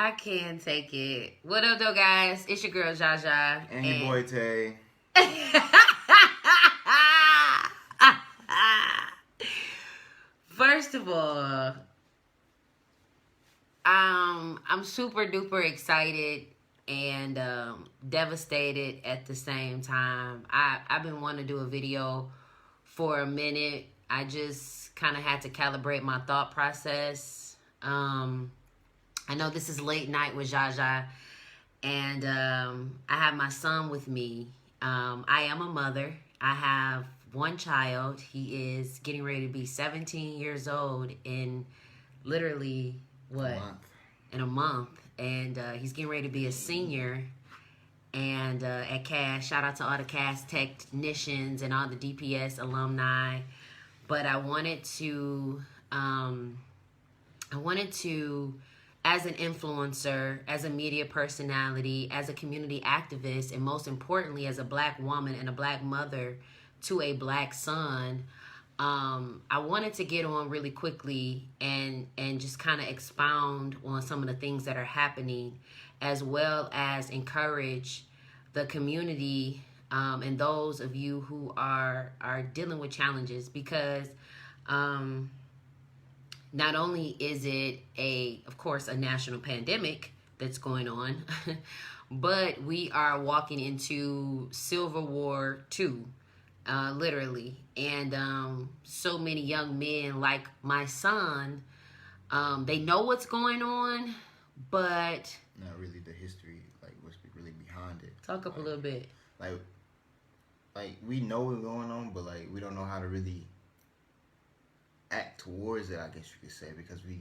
I can't take it. What up, though, guys? It's your girl, Jaja. And your boy, Tay. First of all, I'm super duper excited and devastated at the same time. I've been wanting to do a video for a minute. I just kind of had to calibrate my thought process. I know this is late night with Jaja, and I have my son with me. I am a mother. I have one child. He is getting ready to be 17 years old in literally, what? In a month. And he's getting ready to be a senior. And at CAS, shout out to all the CAS technicians and all the DPS alumni. But I wanted to, as an influencer, as a media personality, as a community activist, and most importantly, as a Black woman and a Black mother to a Black son, I wanted to get on really quickly and just kind of expound on some of the things that are happening, as well as encourage the community and those of you who are dealing with challenges, because not only is it of course, a national pandemic that's going on, but we are walking into Civil War II, literally. And so many young men like my son, they know what's going on, but not really the history, like what's really behind it. Talk up a little bit. Like we know what's going on, but like we don't know how to really act towards it, I guess you could say, because we,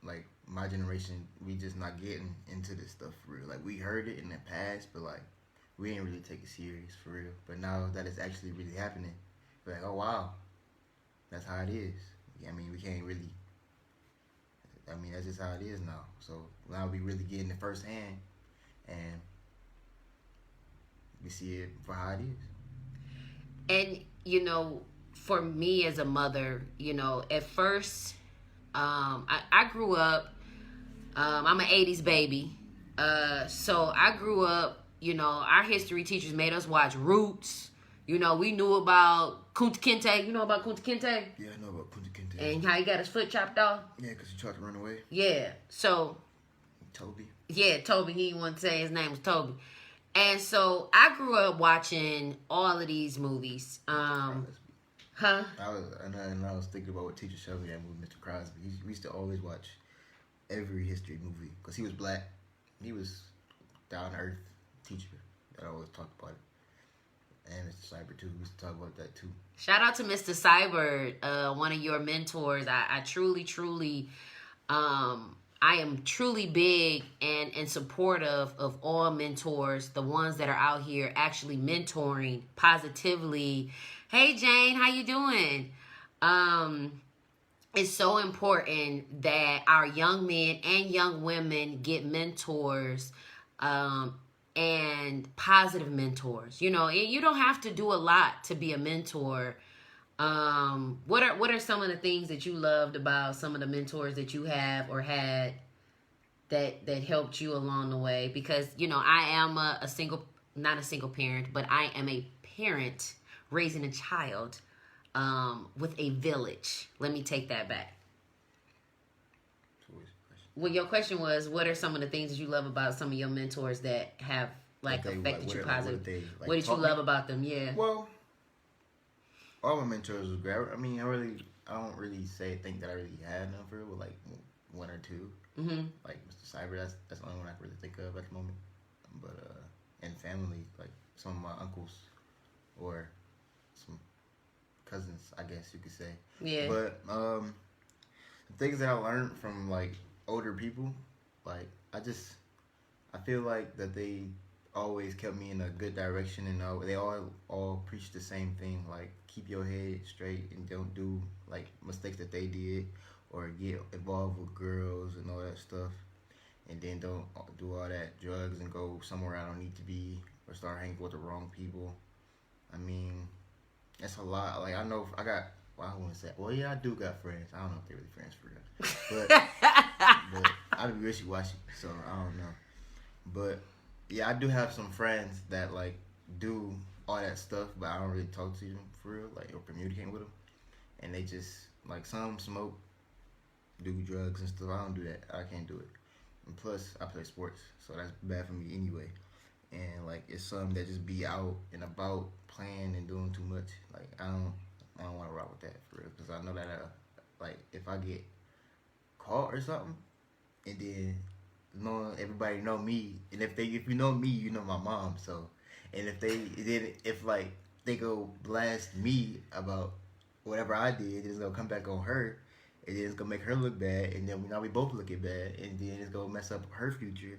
like my generation, we just not getting into this stuff for real. Like we heard it in the past, but like we ain't really take it serious for real. But now that it's actually really happening, we're like, oh wow, that's how it is. I mean, we can't really, I mean, that's just how it is now. So now we really getting it firsthand, and we see it for how it is. And you know, for me as a mother, you know, at first, I grew up, I'm an 80s baby. So I grew up, you know, our history teachers made us watch Roots. You know, we knew about Kunta Kinte. You know about Kunta Kinte? Yeah, I know about Kunta Kinte. And how he got his foot chopped off? Yeah, because he tried to run away. Yeah, so. Toby. Yeah, Toby. He didn't want to say his name was Toby. And so I grew up watching all of these movies. I was thinking about what teacher showed me that movie, Mr. Crosby. We used to always watch every history movie because he was Black. He was down to earth teacher that always talked about it. And Mr. Cyber too. We used to talk about that too. Shout out to Mr. Cyber, one of your mentors. I truly, I am truly big and supportive of all mentors, the ones that are out here actually mentoring positively. Hey Jane, how you doing? It's so important that our young men and young women get mentors, and positive mentors. You know, you don't have to do a lot to be a mentor. What are some of the things that you loved about some of the mentors that you have or had that helped you along the way? Because, you know, I am not a single parent, but I am a parent raising a child with a village. Let me take that back. Well, your question was, what are some of the things that you love about some of your mentors that have affected you positively? What did you love about them? Yeah. Well, all my mentors was great. I mean, I don't really think that I really had none for real, like one or two. Mm-hmm. Like Mr. Cyber, that's the only one I can really think of at the moment. But and family, like some of my uncles or some cousins, I guess you could say. Yeah. But the things that I learned from like older people, like I feel like that they always kept me in a good direction, and they all preach the same thing, like keep your head straight and don't do like mistakes that they did or get involved with girls and all that stuff, and then don't do all that drugs and go somewhere I don't need to be or start hanging with the wrong people. I mean, that's a lot. Like I know I got, well, I wouldn't say, well, yeah, I do got friends. I don't know if they're really friends for real, but I be wishy-washy, so I don't know. But yeah, I do have some friends that like do all that stuff, but I don't really talk to them for real, like or communicate with them. And they just like some smoke, do drugs and stuff. I don't do that. I can't do it. And plus, I play sports, so that's bad for me anyway. And like it's some that just be out and about playing and doing too much. Like I don't want to rock with that for real, because I know that like if I get caught or something, and then knowing everybody know me, and if you know me, you know my mom. So, and if like they go blast me about whatever I did, it's gonna come back on her, and then it's gonna make her look bad, and then now we both looking bad, and then it's gonna mess up her future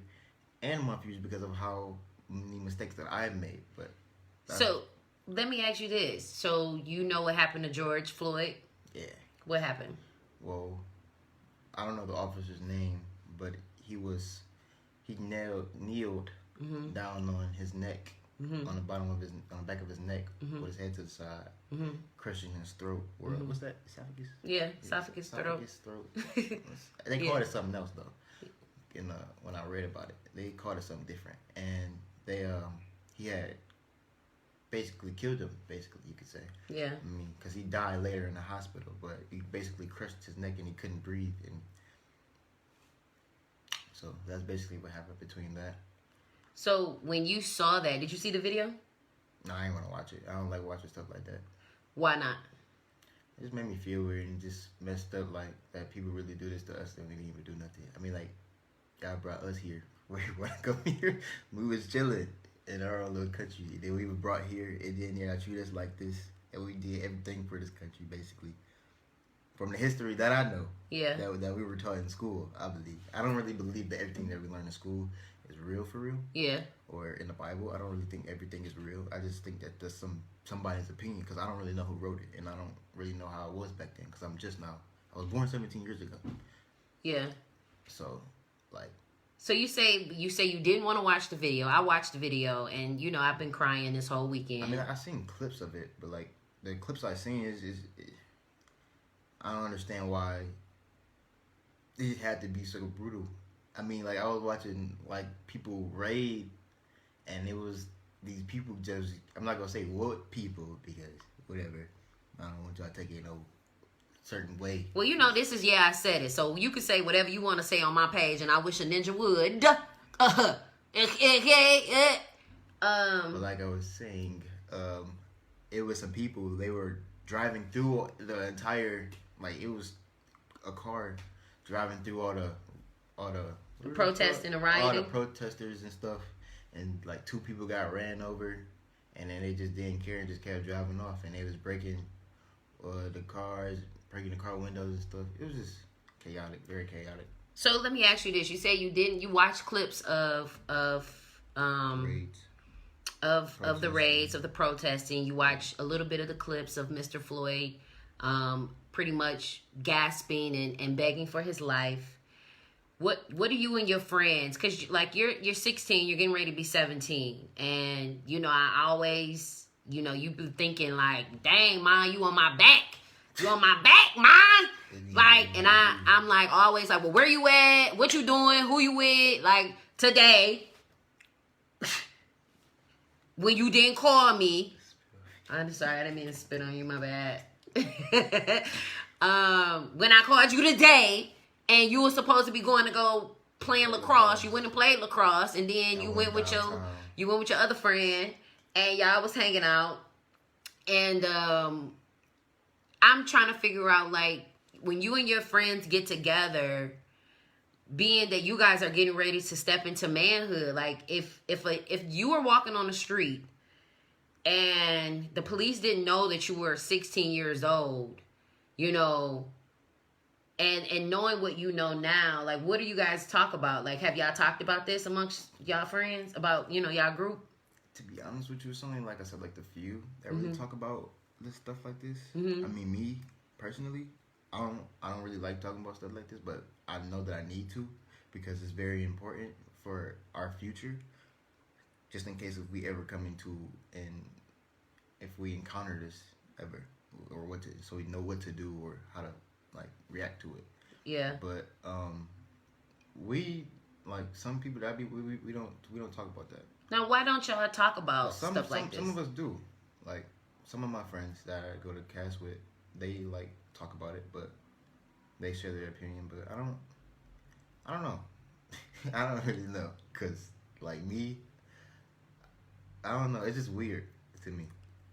and my future because of how many mistakes that I've made. But so let me ask you this: so you know what happened to George Floyd? yeah, What happened? well, I don't know the officer's name, but he kneeled Mm-hmm. down on his neck, Mm-hmm. on the back of his neck, Mm-hmm. with his head to the side, Mm-hmm. crushing his throat. Or what's that? Esophagus. Yeah, esophagus, throat. Esophagus, throat. They called it something else though. When I read about it, they called it something different, and he had basically killed him. Basically, you could say. Yeah. I mean, because he died later in the hospital, but he basically crushed his neck and he couldn't breathe, and so that's basically what happened between that. So when you saw that, did you see the video? No, I ain't want to watch it. I don't like watching stuff like that. Why not? It just made me feel weird and just messed up, like that people really do this to us and we didn't even do nothing. I mean, like, God brought us here. Where you want to come here? We was chilling in our own little country. Then we were brought here, and then y'all treat us like this, and we did everything for this country, basically. From the history that I know, Yeah. that we were taught in school, I believe. I don't really believe that everything that we learn in school is real for real. Yeah. Or in the Bible. I don't really think everything is real. I just think that there's somebody's opinion, because I don't really know who wrote it, and I don't really know how it was back then, because I was born 17 years ago. Yeah. So, like. So you say you didn't want to watch the video. I watched the video, and you know I've been crying this whole weekend. I mean, I seen clips of it, but like the clips I seen is I don't understand why it had to be so brutal. I mean, like I was watching like people raid, and it was these people just. I'm not gonna say what people, because whatever. I don't want y'all to take it no certain way. Well, you know, this is I said it, so you can say whatever you want to say on my page, and I wish a ninja would. But like I was saying, it was some people. They were driving through the entire, like it was a car driving through all the protesting and rioting, all the protesters and stuff, and like 2 people got ran over, and then they just didn't care and just kept driving off, and they was breaking the cars, breaking the car windows and stuff. It was just chaotic, very chaotic. So let me ask you this: you say you watched clips of Raids. of the raids, of the protesting. You watch a little bit of the clips of Mr. Floyd, pretty much gasping and begging for his life. What do you and your friends? Because like you're 16, you're getting ready to be 17, and you know I always you be thinking like, dang, man, you on my back. You on my back, man. Like, and I'm like always like, well, where you at? What you doing? Who you with? Like today, when you didn't call me, I'm sorry, I didn't mean to spit on you. My bad. When I called you today, and you were supposed to be going to go playing lacrosse, you went and played lacrosse, and then you went with your other friend, and y'all was hanging out, and I'm trying to figure out, like, when you and your friends get together, being that you guys are getting ready to step into manhood, like, if you were walking on the street and the police didn't know that you were 16 years old, and knowing what you know now, like, what do you guys talk about? Like, have y'all talked about this amongst y'all friends, about, y'all group? To be honest with you, it's only, like I said, like the few that really talk about this stuff like this. Mm-hmm. I mean, me personally, I don't really like talking about stuff like this, but I know that I need to, because it's very important for our future, just in case if we ever come into, and if we encounter this ever, or so we know what to do or how to like react to it. Yeah. But we like some people that we don't talk about that. Now, why don't y'all talk about Some stuff like this? some of us do. Like some of my friends that I go to cast with, they like talk about it, but they share their opinion. But I don't know. I don't really know, cause like me, I don't know. It's just weird to me.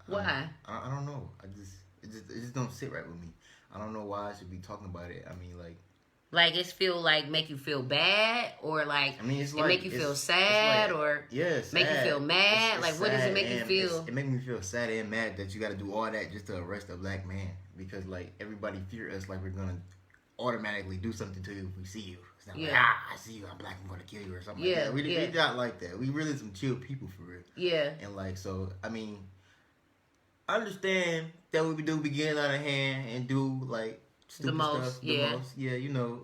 Why? I don't know. It just don't sit right with me. I don't know why I should be talking about it. I mean, like it feel like make you feel bad, or like I mean, it's it like make you feel sad, like, or yeah, make you feel mad. It's Like what does it make you feel? It makes me feel sad and mad that you got to do all that just to arrest a black man, because like everybody fear us like we're gonna automatically do something to you if we see you. It's not like, I see you, I'm black, I'm gonna kill you or something like that. We not like that. We really some chill people for real. Yeah. And like, so I mean, I understand that we do be getting out of hand and do like stupid stuff. The most. Yeah, you know.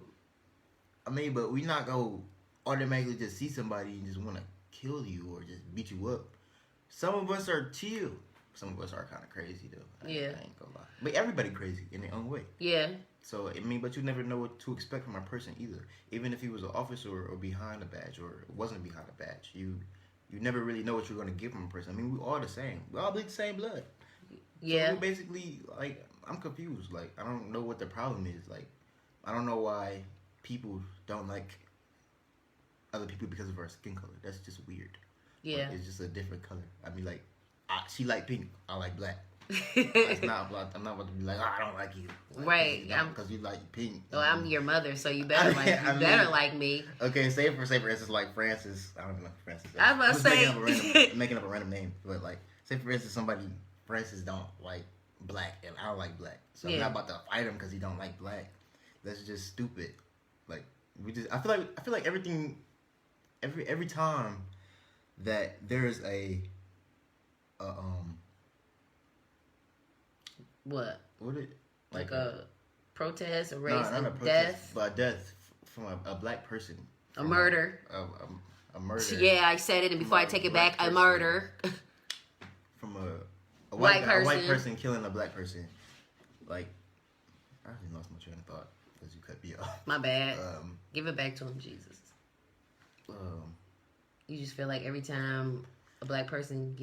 I mean, but we not gonna automatically just see somebody and just want to kill you or just beat you up. Some of us are chill. Some of us are kind of crazy though. I ain't gonna lie. But everybody crazy in their own way. Yeah. So I mean, but you never know what to expect from a person either. Even if he was an officer or behind a badge or wasn't behind a badge, you never really know what you're gonna get from a person. I mean, we all the same. We all bleed the same blood. Yeah. So we basically, like, I'm confused. Like, I don't know what the problem is. Like, I don't know why people don't like other people because of our skin color. That's just weird. Yeah. Like, it's just a different color. I mean, like, she like pink. I like black. I'm not about to be like, I don't like you. Like, right. Because you like pink. Oh, I'm your mother, so you better like me. Okay, say for instance, like Francis. I don't even know if Francis. I was about to say. Making up a random name. But, like, say for instance, Francis don't like black, and I don't like black. So I'm not about to fight him because he don't like black. That's just stupid. Like, I feel like everything, every time that there's a what it like a protest, a race, not a protest, death, but a death from a black person, a murder, a murder. Yeah, I said it, and before I take it back, a murder from a white person killing a black person. Like, I already lost my train of thought because you cut me off. My bad. Give it back to him, Jesus. You just feel like every time a black person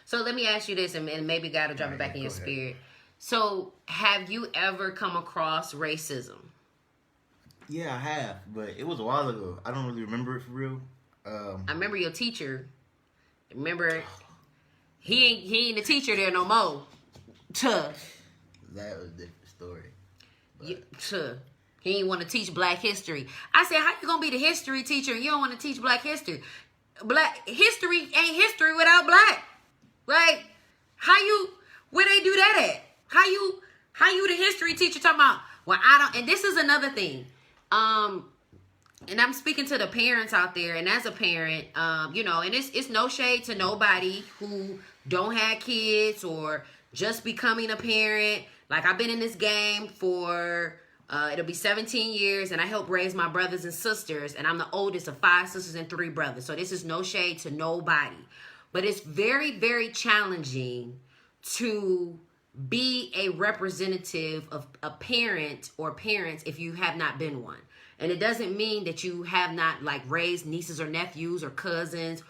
so let me ask you this, and maybe God will drop it back in your spirit. So, have you ever come across racism? Yeah, I have, but it was a while ago. I don't really remember it for real. I remember your teacher. Remember, he ain't the teacher there no more. That was a different story. He ain't want to teach black history. I said, how you gonna be the history teacher and you don't want to teach black history? Black history ain't history without black. Like, where they do that at? How you the history teacher talking about, well, I don't, and this is another thing. And I'm speaking to the parents out there, and as a parent, you know, and it's no shade to nobody who don't have kids or just becoming a parent. Like, I've been in this game for, it'll be 17 years, and I help raise my brothers and sisters, and I'm the oldest of 5 sisters and 3 brothers. So this is no shade to nobody. But it's very, very challenging to be a representative of a parent or parents if you have not been one. And it doesn't mean that you have not, like, raised nieces or nephews or cousins,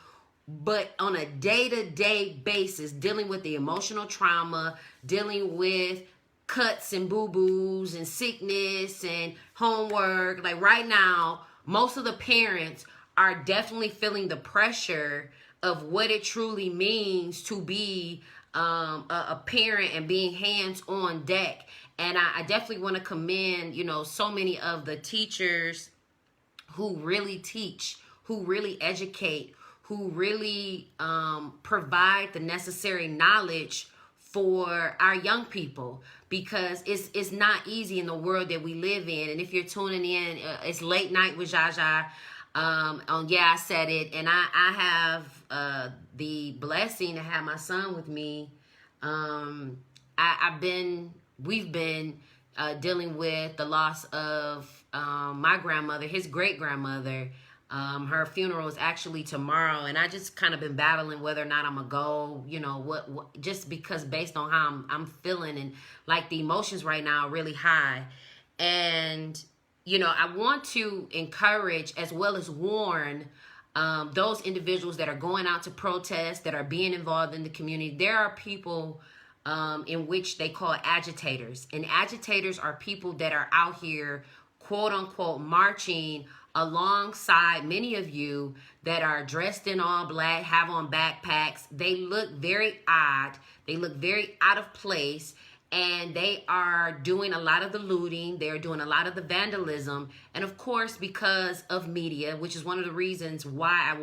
but on a day-to-day basis, dealing with the emotional trauma, dealing with cuts and boo-boos and sickness and homework. Like, right now, most of the parents are definitely feeling the pressure of what it truly means to be a parent and being hands on deck. And I definitely want to commend, you know, so many of the teachers who really teach, who really educate, who really provide the necessary knowledge for our young people, because it's not easy in the world that we live in. And if you're tuning in, it's Late Night with Jaja. I said it, and I have the blessing to have my son with me. We've been dealing with the loss of my grandmother, his great grandmother. Her funeral is actually tomorrow, and I just kind of been battling whether or not I'm gonna go, you know, what just because based on how I'm feeling, and like the emotions right now are really high. And I want to encourage as well as warn those individuals that are going out to protest, that are being involved in the community. There are people in which they call agitators. And agitators are people that are out here, quote unquote, marching alongside many of you that are dressed in all black, have on backpacks. They look very odd. They look very out of place. And they are doing a lot of the looting. They're doing a lot of the vandalism. And of course, because of media, which is one of the reasons why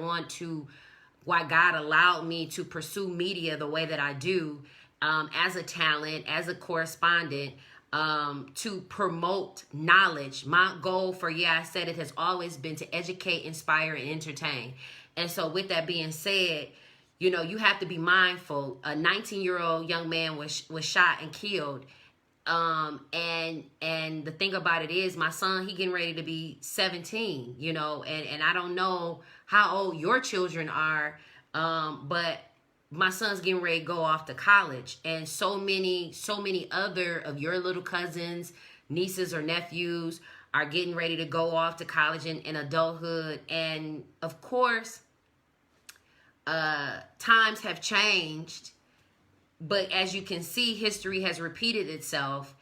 why God allowed me to pursue media the way that I do, as a talent, as a correspondent, to promote knowledge. My goal for I Said It has always been to educate, inspire, and entertain. And so with that being said, you have to be mindful. A 19-year-old young man was shot and killed. And the thing about it is, my son, he getting ready to be 17, and I don't know how old your children are, but my son's getting ready to go off to college. And so many other of your little cousins, nieces or nephews are getting ready to go off to college in adulthood. And of course, times have changed, but as you can see, history has repeated itself.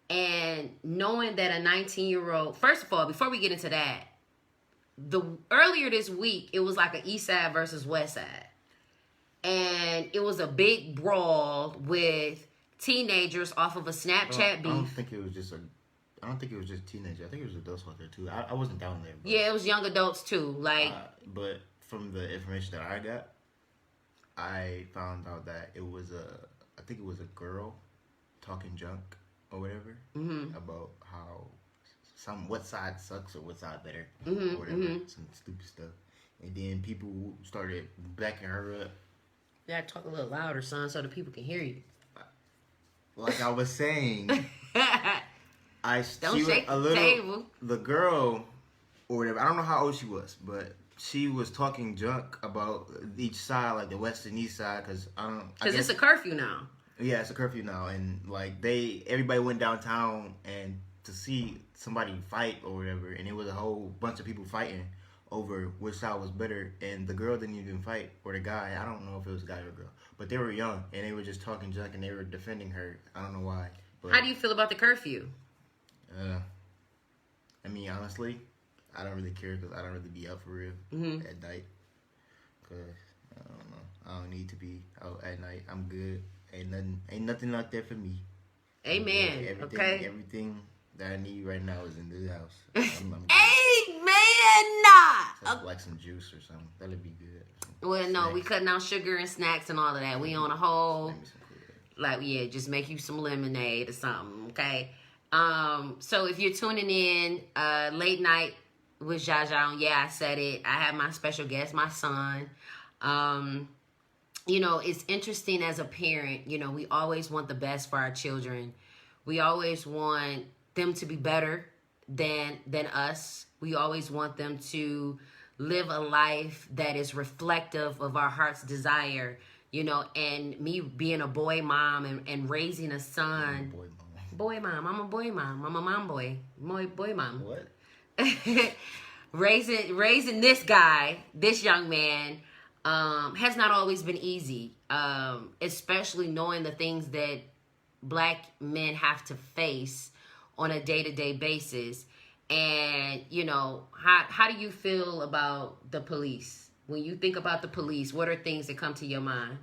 And knowing that a 19-year-old, first of all, before we get into that, earlier this week, it was like an East Side versus West Side. And it was a big brawl with teenagers off of a Snapchat beef. I don't think it was just teenagers. I think it was adults out there too. I wasn't down there. But, yeah, it was young adults too. But from the information that I got, I found out that I think it was a girl talking junk or whatever about how what side sucks or what side better or whatever, some stupid stuff. And then people started backing her up. You gotta talk a little louder, son, so the people can hear you. Like I was saying, Don't shake the table. The girl or whatever, I don't know how old she was, but she was talking junk about each side, like the west and east side, because it's a curfew now. Yeah, it's a curfew now, and like everybody went downtown and to see somebody fight or whatever, and it was a whole bunch of people fighting over which side was better, and the girl didn't even fight, or the guy. I don't know if it was a guy or a girl, but they were young and they were just talking junk and they were defending her. I don't know why. But, how do you feel about the curfew? I mean, honestly, I don't really care because I don't really be out for real at night. Cause I don't know, I don't need to be out at night. I'm good. Ain't nothing out there for me. Amen. Everything that I need right now is in this house. I'm Amen. Like some juice or something. That'd be good. Well, no, we cutting out sugar and snacks and all of that. We on a whole, just make you some lemonade or something, okay? So if you're tuning in, late night with Jaja on I Said It. I have my special guest, my son. It's interesting as a parent, we always want the best for our children. We always want them to be better than us. We always want them to live a life that is reflective of our heart's desire, and me being a boy mom and raising a son. Boy mom. I'm a boy mom. I'm a mom boy. Boy mom. What? Raising this guy, this young man, has not always been easy, especially knowing the things that black men have to face on a day-to-day basis. And, how do you feel about the police? When you think about the police, what are things that come to your mind?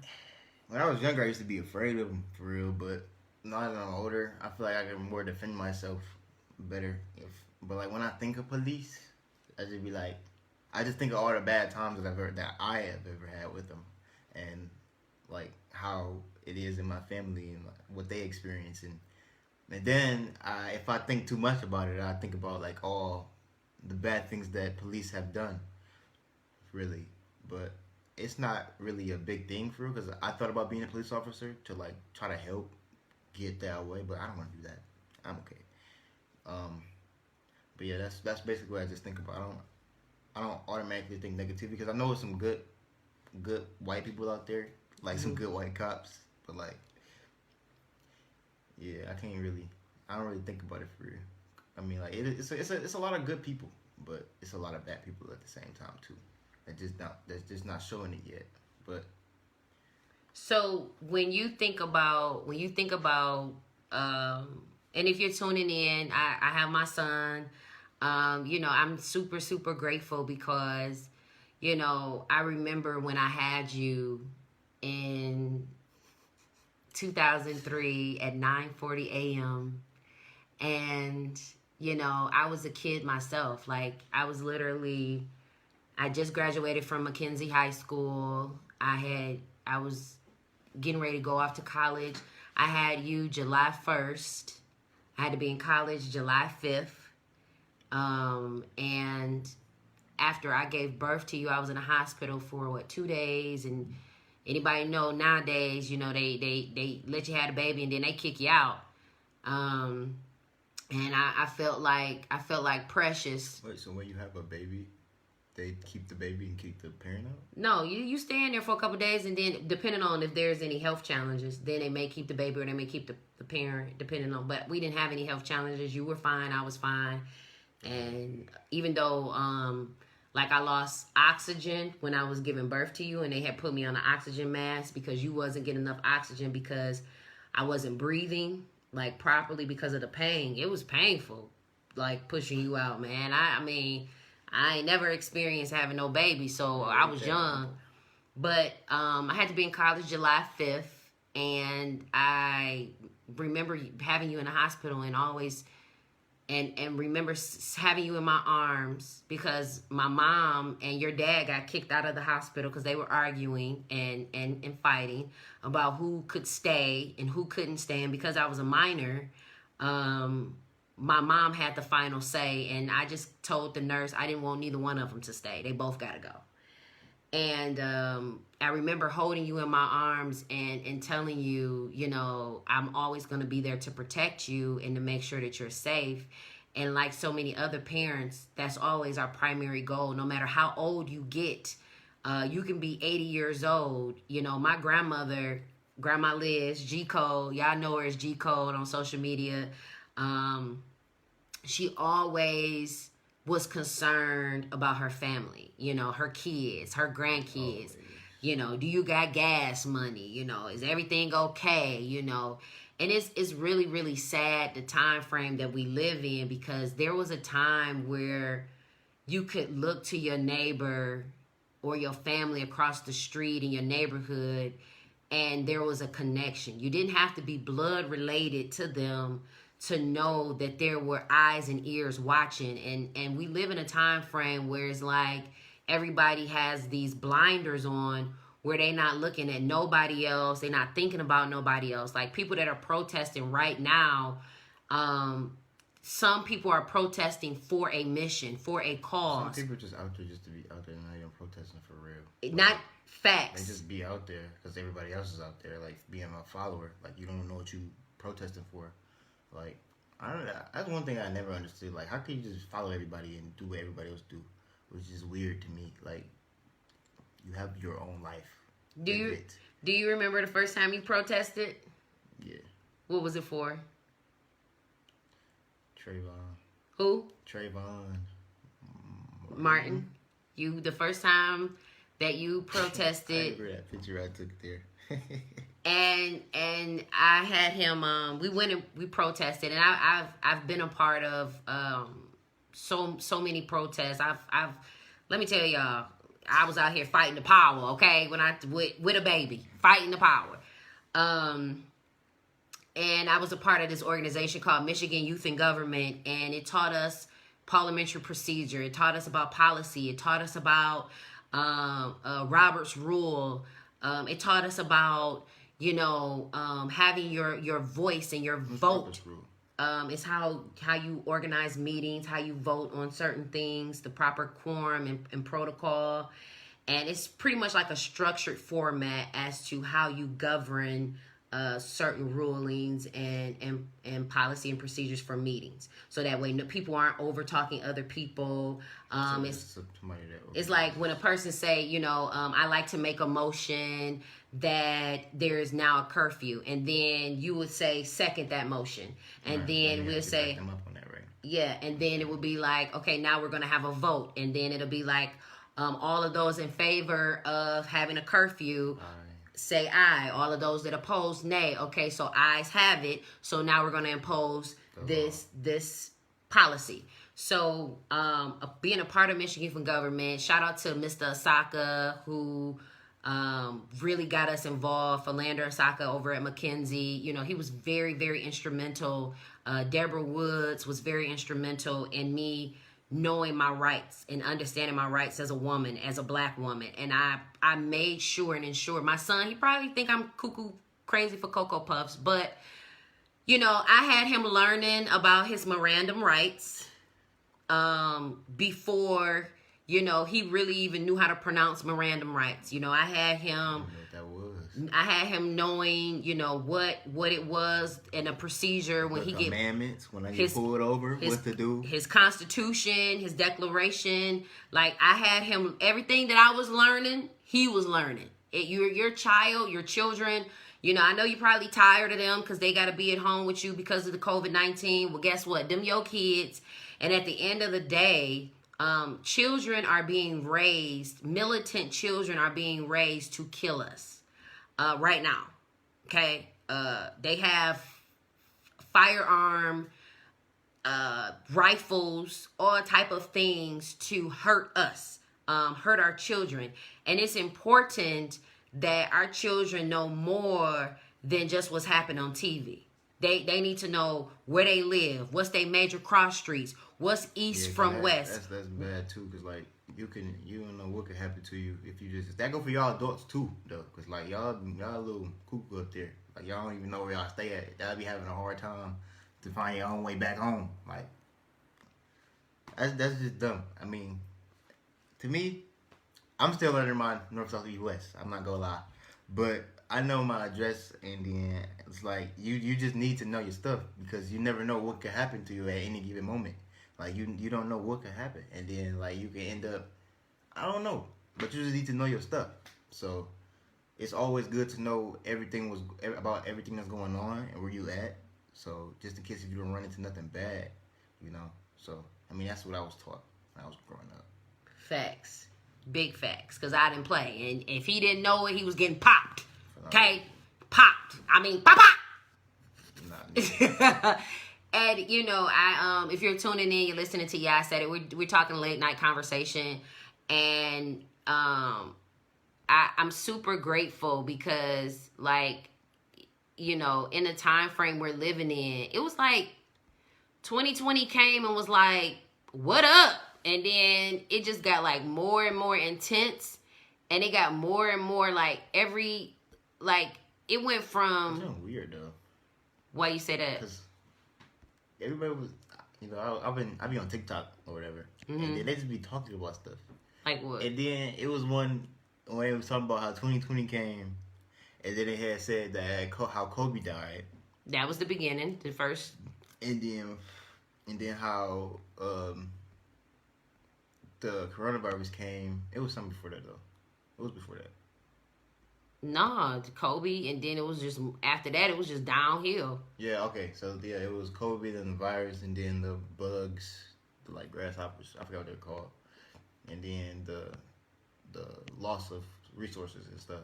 When I was younger, I used to be afraid of them for real, but now that I'm older, I feel like I can more defend myself better. But like when I think of police, I just think of all the bad times that I have ever had with them, and like how it is in my family and like, what they experience, and then if I think too much about it, I think about like all the bad things that police have done, really. But it's not really a big thing for real, because I thought about being a police officer to like try to help get that way, but I don't want to do that. I'm okay. But yeah, that's basically what I just think about. I don't automatically think negativity, because I know there's some good white people out there, like some good white cops, but like, yeah, I don't really think about it for real. I mean, like it's a lot of good people, but it's a lot of bad people at the same time too. That's just not showing it yet. But So and if you're tuning in, I have my son. I'm super, super grateful because, I remember when I had you in 2003 at 9:40 a.m. And, I was a kid myself. Like, I just graduated from Mackenzie High School. I was getting ready to go off to college. I had you July 1st. I had to be in college July 5th. And after I gave birth to you, I was in a hospital for 2 days. And anybody know nowadays, they let you have a baby and then they kick you out. And I felt like Precious. wait, so when you have a baby, they keep the baby and keep the parent out? No, you stay in there for a couple of days, and then depending on if there's any health challenges, then they may keep the baby or they may keep the parent, depending on. But we didn't have any health challenges. You were fine. I was fine. And even though, I lost oxygen when I was giving birth to you, and they had put me on an oxygen mask because you wasn't getting enough oxygen because I wasn't breathing properly because of the pain. It was painful, pushing you out, man. I mean, I ain't never experienced having no baby, so I was young. But I had to be in college July 5th, and I remember having you in the hospital and always, and remember having you in my arms because my mom and your dad got kicked out of the hospital because they were arguing and fighting about who could stay and who couldn't stay. And because I was a minor, my mom had the final say, and I just told the nurse I didn't want neither one of them to stay. They both got to go. And I remember holding you in my arms and telling you, I'm always going to be there to protect you and to make sure that you're safe. And like so many other parents, that's always our primary goal. No matter how old you get, you can be 80 years old. My grandmother, Grandma Liz, G Code, y'all know her as G Code on social media. She always was concerned about her family, her kids, her grandkids. Do you got gas money? Is everything okay? And it's really, really sad the time frame that we live in, because there was a time where you could look to your neighbor or your family across the street in your neighborhood and there was a connection. You didn't have to be blood related to them to know that there were eyes and ears watching. And we live in a time frame where it's like everybody has these blinders on where they not looking at nobody else. They're not thinking about nobody else. Like people that are protesting right now, some people are protesting for a mission, for a cause. Some people are just out there just to be out there and not even protesting for real. Not facts. They just be out there because everybody else is out there, like being a follower. Like you don't know what you protesting for. Like, I don't know. That's one thing I never understood. Like, how can you just follow everybody and do what everybody else do? Which is weird to me. Like, you have your own life. Do you remember the first time you protested? Yeah. What was it for? Trayvon. Who? Trayvon. Martin. You, the first time that you protested. I remember that picture I took there. And I had him. We went and we protested, and I've been a part of so many protests. I've let me tell y'all, I was out here fighting the power. Okay, when with a baby, fighting the power. And I was a part of this organization called Michigan Youth in Government, and it taught us parliamentary procedure. It taught us about policy. It taught us about Robert's Rule. It taught us about having your voice and your vote. It's how you organize meetings, how you vote on certain things, the proper quorum and protocol. And it's pretty much like a structured format as to how you govern certain rulings and policy and procedures for meetings. So that way people aren't over talking other people. It's like when a person say, I like to make a motion that there is now a curfew, and then you would say second that motion, and then we'll say them up on that, right? Yeah, and then it would be like, okay, now we're gonna have a vote, and then it'll be like, all of those in favor of having a curfew say aye. All of those that oppose, nay. Okay, so ayes have it. So now we're gonna impose this policy. So, being a part of Michigan from government, shout out to Mr. Asaka who really got us involved. Philander Asaka over at McKinsey, you know, he was very, very instrumental. Deborah Woods was very instrumental in me knowing my rights and understanding my rights as a woman, as a black woman. And I made sure and ensured my son, he probably think I'm cuckoo crazy for Cocoa Puffs, but you know, I had him learning about his Miranda rights before, you know, he really even knew how to pronounce Miranda rights. You know, I had him knowing, you know, what it was in a procedure when he get commandments, when I get pulled over, what to do. His constitution, his declaration. Like, I had him, everything that I was learning, he was learning. Your child, your children, you know, I know you're probably tired of them because they got to be at home with you because of the COVID-19. Well, guess what? Them your kids. And at the end of the day, children are being raised, militant children are being raised to kill us right now. Okay? They have firearm, rifles, all type of things to hurt us, hurt our children. And it's important that our children know more than just what's happening on TV. They need to know where they live, what's their major cross streets, what's east from west. That's bad too, cause like you don't know what could happen to you if you just. That go for y'all adults too, though, cause like y'all a little cuckoo up there. Like y'all don't even know where y'all stay at. Y'all be having a hard time to find your own way back home. Like that's just dumb. I mean, to me, I'm still learning my north, south, east, west. I'm not gonna lie, but I know my address, and then it's like you just need to know your stuff because you never know what could happen to you at any given moment. Like you don't know what could happen, and then like you can end up, I don't know, but you just need to know your stuff. So it's always good to know about everything that's going on and where you at. So just in case if you don't run into nothing bad, you know. So I mean that's what I was taught when I was growing up. Facts, big facts, because I didn't play, and if he didn't know it, he was getting popped. Okay, popped. I mean, pop. And you know, if you're tuning in, you're listening to I Said It. We're talking late night conversation, and I'm super grateful because, like, you know, in the time frame we're living in, it was like 2020 came and was like, "What up?" And then it just got like more and more intense, and it got more and more like it went from. It's kind of weird though. Why you say that? Because everybody was, you know, I be on TikTok or whatever, and then they just be talking about stuff. Like what? And then it was one when it was talking about how 2020 came, and then it had said that how Kobe died. That was the beginning, the first. And then how the coronavirus came. It was something before that though. It was before that. Nah, Kobe, and then it was just after that. It was just downhill. Yeah. Okay. So yeah, it was Kobe, then the virus, and then the bugs, the like grasshoppers. I forgot what they're called, and then the loss of resources and stuff.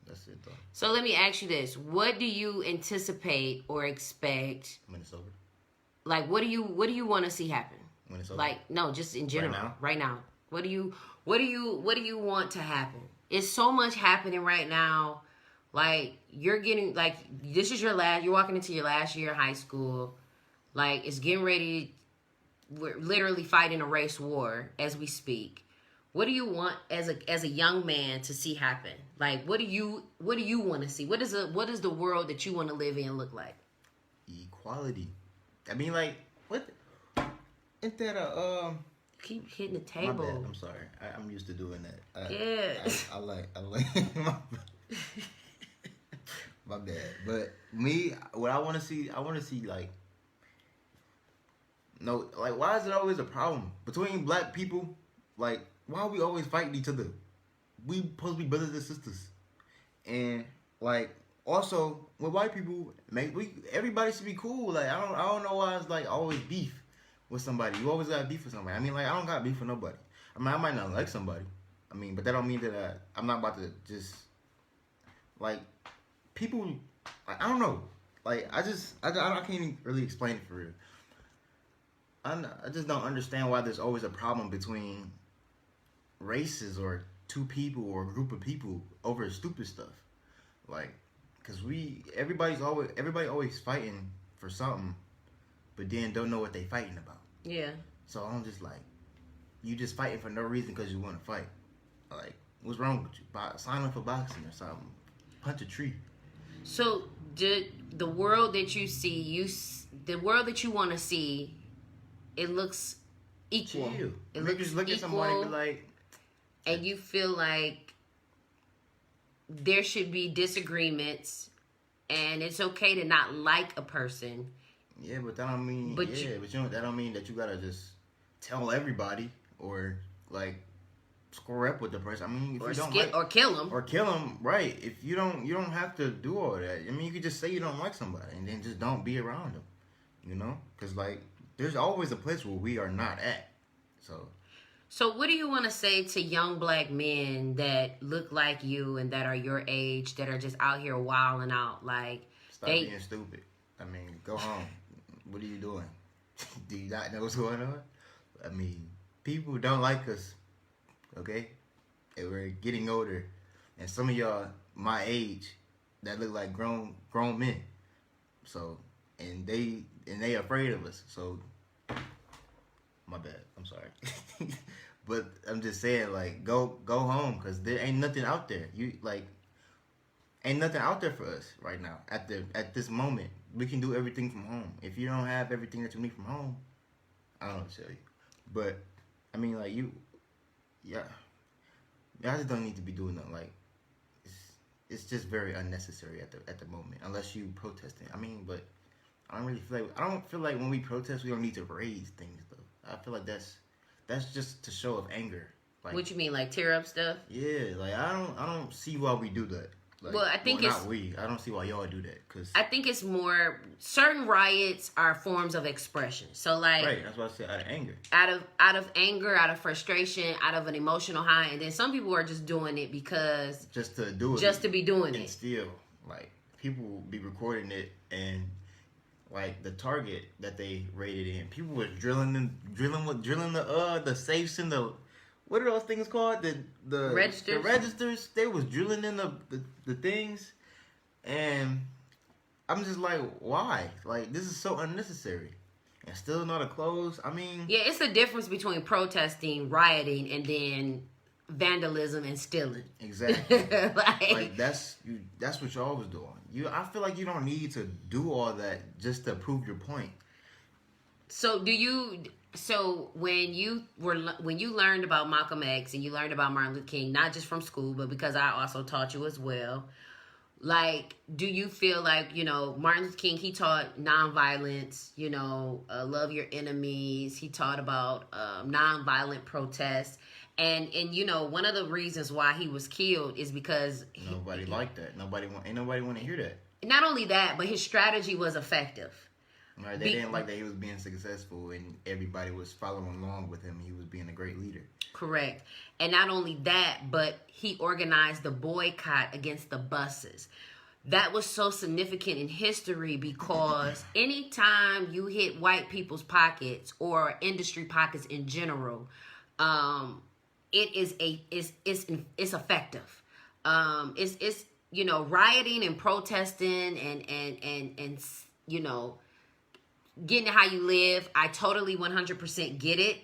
That's it though. So let me ask you this: what do you anticipate or expect? When it's over. Like, what do you want to see happen? When it's over. Like, no, just in general. Right now. What do you want to happen? It's so much happening right now. Like, you're getting, like, this is you're walking into your last year of high school. Like, it's getting ready. We're literally fighting a race war as we speak. What do you want as a young man to see happen? Like, what do you want to see? What is the world that you want to live in look like? Equality. I mean, like, what? Isn't that Keep hitting the table. My bad. I'm sorry. I'm used to doing that. Yes. I like my bad. But me, what I want to see like, no, like, why is it always a problem between black people? Like, why are we always fighting each other? We supposed to be brothers and sisters. And like, Also, with white people, everybody should be cool. Like I don't know why it's like always beef with somebody. You always got beef with somebody. I mean, like I don't got beef with nobody. I mean, I might not like somebody. I mean, but that don't mean that I'm not about to just like people. Like, I don't know. Like I can't even really explain it for real. I just don't understand why there's always a problem between races or two people or a group of people over stupid stuff. Like, cause everybody always fighting for something, but then don't know what they fighting about. Yeah. So I'm just like, you just fighting for no reason because you want to fight. Like, what's wrong with you? Sign up for boxing or something. Punch a tree. So, the world that you see, the world that you want to see, it looks equal. Chill. It looks just look equal, at somebody and be like, and you feel like there should be disagreements, and it's okay to not like a person. Yeah, but that don't mean. That don't mean that you gotta just tell everybody or like score up with the person. I mean, if you don't like, or kill them, right? If you don't have to do all that. I mean, you could just say you don't like somebody and then just don't be around them. You know, because like there's always a place where we are not at. So what do you want to say to young black men that look like you and that are your age, that are just out here wilding out? Like, stop being stupid. I mean, go home. What are you doing? Do you not know what's going on? I mean, people don't like us, okay? And we're getting older. And some of y'all my age that look like grown men. So, and they afraid of us. So, my bad. I'm sorry. But I'm just saying, like, go home, because there ain't nothing out there. Ain't nothing out there for us right now. At this moment, we can do everything from home. If you don't have everything that you need from home, I don't know what to tell you. But I mean, like y'all just don't need to be doing nothing. Like it's just very unnecessary at the moment, unless you protesting. I mean, but I don't feel like when we protest, we don't need to raise things though. I feel like that's just a show of anger. Like, what you mean, like tear up stuff? Yeah, like I don't see why we do that. Like, well, I think it's not we. I don't see why y'all do that. Cause I think it's more certain riots are forms of expression. So like, right, that's what I said. Out of anger. Out of anger, out of frustration, out of an emotional high, and then some people are just doing it because just to do it, just to be doing and it. Still, like people will be recording it, and like the target that they raided in, people were drilling the safes in the. What are those things called? The registers. The registers. They was drilling in the things, and I'm just like, why? Like, this is so unnecessary, and still not a close. I mean, yeah, it's the difference between protesting, rioting, and then vandalism and stealing. Exactly. like that's what y'all was doing. I feel like you don't need to do all that just to prove your point. So when you learned about Malcolm X and you learned about Martin Luther King, not just from school, but because I also taught you as well, like, do you feel like, Martin Luther King, he taught nonviolence, love your enemies. He taught about nonviolent protests. And one of the reasons why he was killed is because nobody liked that. Ain't nobody want to hear that. Not only that, but his strategy was effective. Right, they didn't like that he was being successful and everybody was following along with him. He was being a great leader. Correct. And not only that, but he organized the boycott against the buses. That was so significant in history because anytime you hit white people's pockets or industry pockets in general, it's effective. It's rioting and protesting and getting how you live. I totally 100% get it.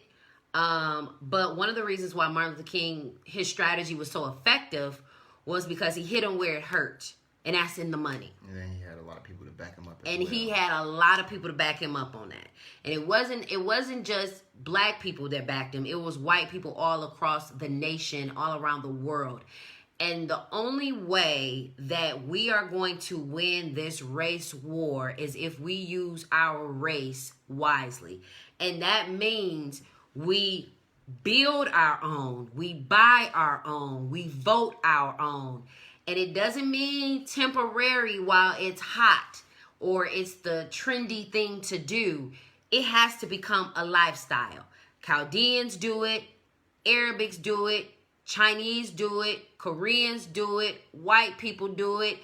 But one of the reasons why Martin Luther King, his strategy was so effective was because he hit him where it hurt. And that's in the money. And then he had a lot of people to back him up. He had a lot of people to back him up on that. And it wasn't just black people that backed him. It was white people all across the nation, all around the world. And the only way that we are going to win this race war is if we use our race wisely. And that means we build our own, we buy our own, we vote our own. And it doesn't mean temporary while it's hot or it's the trendy thing to do. It has to become a lifestyle. Chaldeans do it. Arabics do it. Chinese do it. Koreans do it. White people do it.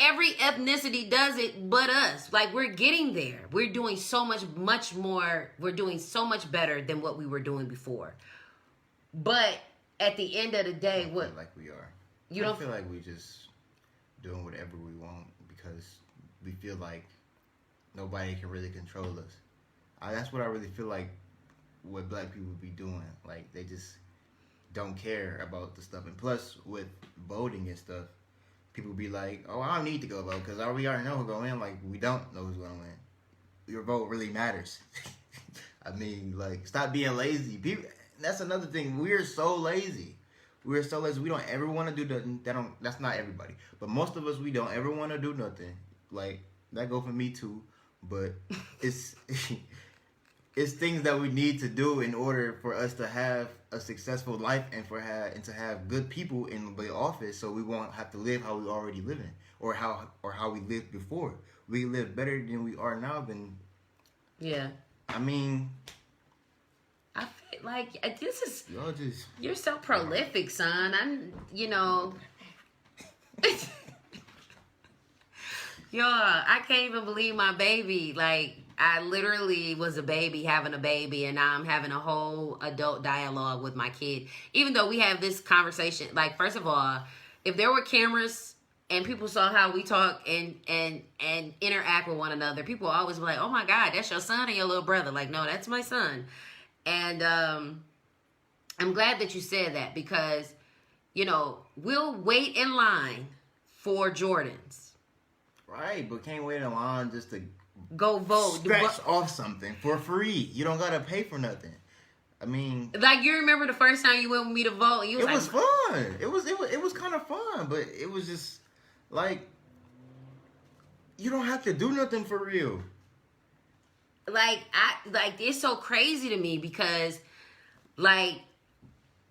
Every ethnicity does it but us. Like, we're getting there. We're doing so much more. We're doing so much better than what we were doing before. But at the end of the day, what? Like we are. You I don't feel like we just doing whatever we want because we feel like nobody can really control us. That's what I really feel like what black people be doing. Like, they just don't care about the stuff. And plus, with voting and stuff, people be like, oh, I don't need to go vote because we already know who's going to win. Like, we don't know who's going to win. Your vote really matters. I mean, like, stop being lazy. People, that's another thing. We're so lazy. We're so lazy. We don't ever want to do nothing. That's not everybody. But most of us, we don't ever want to do nothing. Like, that go for me too. But it's it's things that we need to do in order for us to have a successful life and to have good people in the office, so we won't have to live how we already living or how we lived before. We live better than we are now. Then, yeah. I mean, I feel like this is you're so prolific, son. Yo, I can't even believe my baby. Like, I literally was a baby having a baby, and now I'm having a whole adult dialogue with my kid. Even though we have this conversation, like, first of all, if there were cameras and people saw how we talk and interact with one another, people always be like, oh my God, that's your son or your little brother? Like, no, that's my son. And I'm glad that you said that because, we'll wait in line for Jordans. Right, but can't wait in line just to go vote. Scratch off something for free. You don't gotta pay for nothing. I mean, like, you remember the first time you went with me to vote? It was fun. It was kind of fun, but it was just like, you don't have to do nothing for real. Like, it's so crazy to me because, like,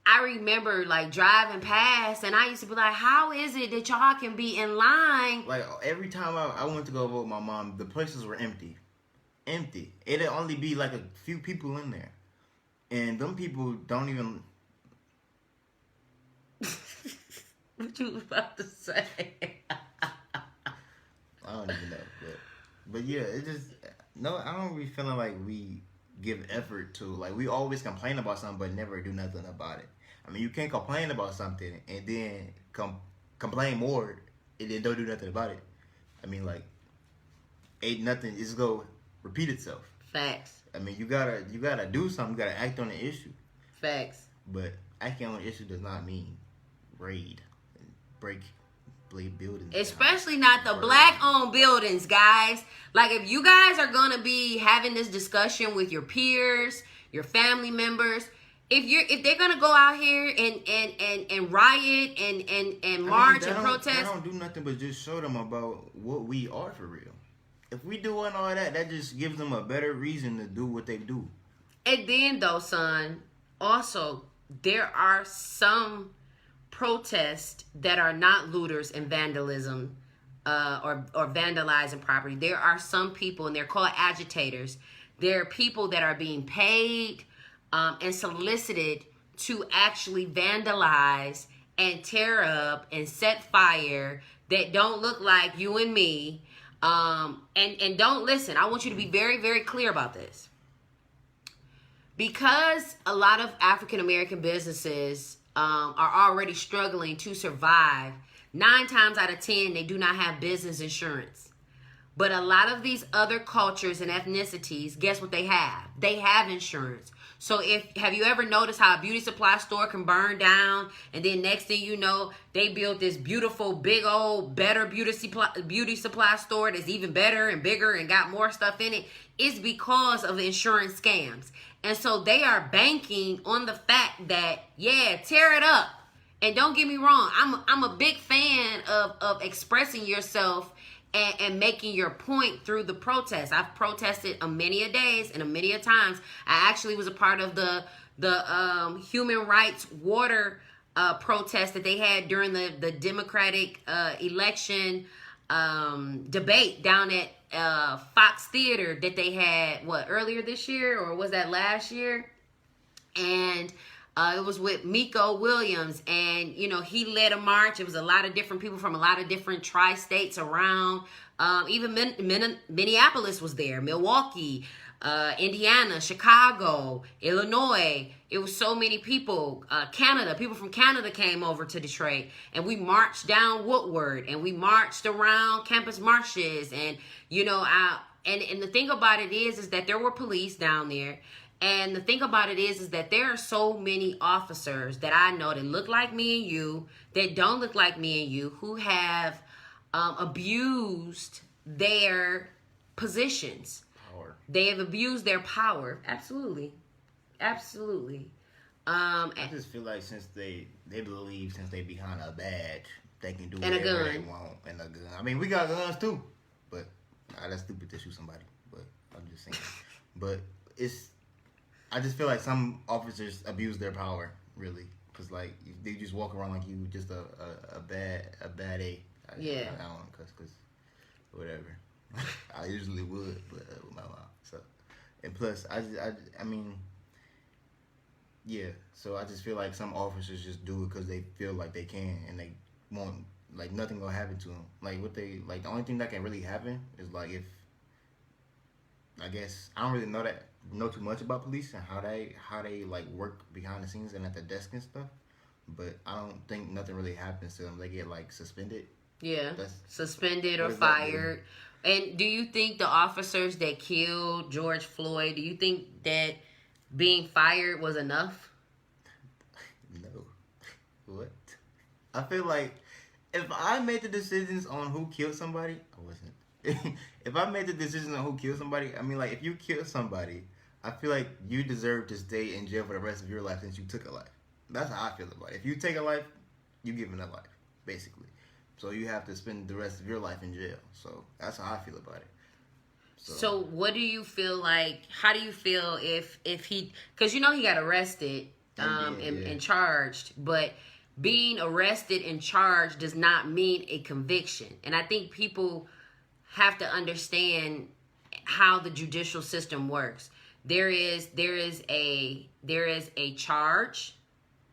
I remember, like, driving past, and I used to be like, how is it that y'all can be in line? Like, every time I went to go vote with my mom, the places were empty. Empty. It'd only be, like, a few people in there. And them people don't even... What you was about to say? I don't even know. But yeah, it just... No, I don't be feeling like we give effort to... Like, we always complain about something, but never do nothing about it. I mean, you can't complain about something and then complain more and then don't do nothing about it. I mean, like, ain't nothing. It's going to repeat itself. Facts. I mean, you gotta do something. You gotta act on the issue. Facts. But acting on the issue does not mean raid and break buildings. Especially not the black-owned buildings, guys. Like, if you guys are gonna be having this discussion with your peers, your family members, if they're gonna go out here and riot and march and protest, I don't do nothing but just show them about what we are for real. If we doing all that just gives them a better reason to do what they do. And then, though, son, also there are some protests that are not looters and vandalism or vandalizing property. There are some people, and they're called agitators. There are people that are being paid and solicited to actually vandalize and tear up and set fire that don't look like you and me. And don't listen. I want you to be very, very clear about this. Because a lot of African American businesses are already struggling to survive, 9 times out of 10, they do not have business insurance. But a lot of these other cultures and ethnicities, guess what they have? They have insurance. So have you ever noticed how a beauty supply store can burn down, and then next thing you know, they built this beautiful, big old, better beauty supply store that's even better and bigger and got more stuff in it? It's because of insurance scams. And so they are banking on the fact that, yeah, tear it up. And don't get me wrong, I'm a big fan of expressing yourself and making your point through the protest. I've protested many a days and many a times. I actually was a part of the human rights water protest that they had during the Democratic election debate down at Fox Theater that they had, earlier this year, or was that last year? And it was with Miko Williams, and he led a march. It was a lot of different people from a lot of different tri-states around. Even Minneapolis was there, Milwaukee, Indiana, Chicago, Illinois. It was so many people. Canada, people from Canada came over to Detroit, and we marched down Woodward, and we marched around campus marches, and and the thing about it is that there were police down there. And the thing about it is that there are so many officers that I know that look like me and you, that don't look like me and you, who have abused their positions. Power. They have abused their power. Absolutely. Absolutely. I just feel like since they believe since they behind a badge, they can do And a whatever gun. they want. And a gun. I mean, we got guns too. But that's stupid to shoot somebody. But I'm just saying. But I just feel like some officers abuse their power, really, because like they just walk around like you just a bad A. Yeah. I don't want to cuss because whatever. I usually would, but with my mom. So, and plus, I mean, yeah. So I just feel like some officers just do it because they feel like they can and they want like nothing gonna happen to them. Like the only thing that can really happen is like if I guess I don't really know too much about police and how they like work behind the scenes and at the desk and stuff, but I don't think nothing really happens to them. They get like suspended. Yeah, suspended or what does that fired. And do you think the officers that killed George Floyd, do you think that being fired was enough? No. What? I feel like if I made the decisions on who killed somebody, I wasn't. If I made the decision on who killed somebody, I mean, like, if you kill somebody, I feel like you deserve to stay in jail for the rest of your life since you took a life. That's how I feel about it. If you take a life, you're giving a life, basically. So you have to spend the rest of your life in jail. So that's how I feel about it. So what do you feel like? How do you feel if he? Because he got arrested and charged, but being arrested and charged does not mean a conviction. And I think people have to understand how the judicial system works. There is a charge,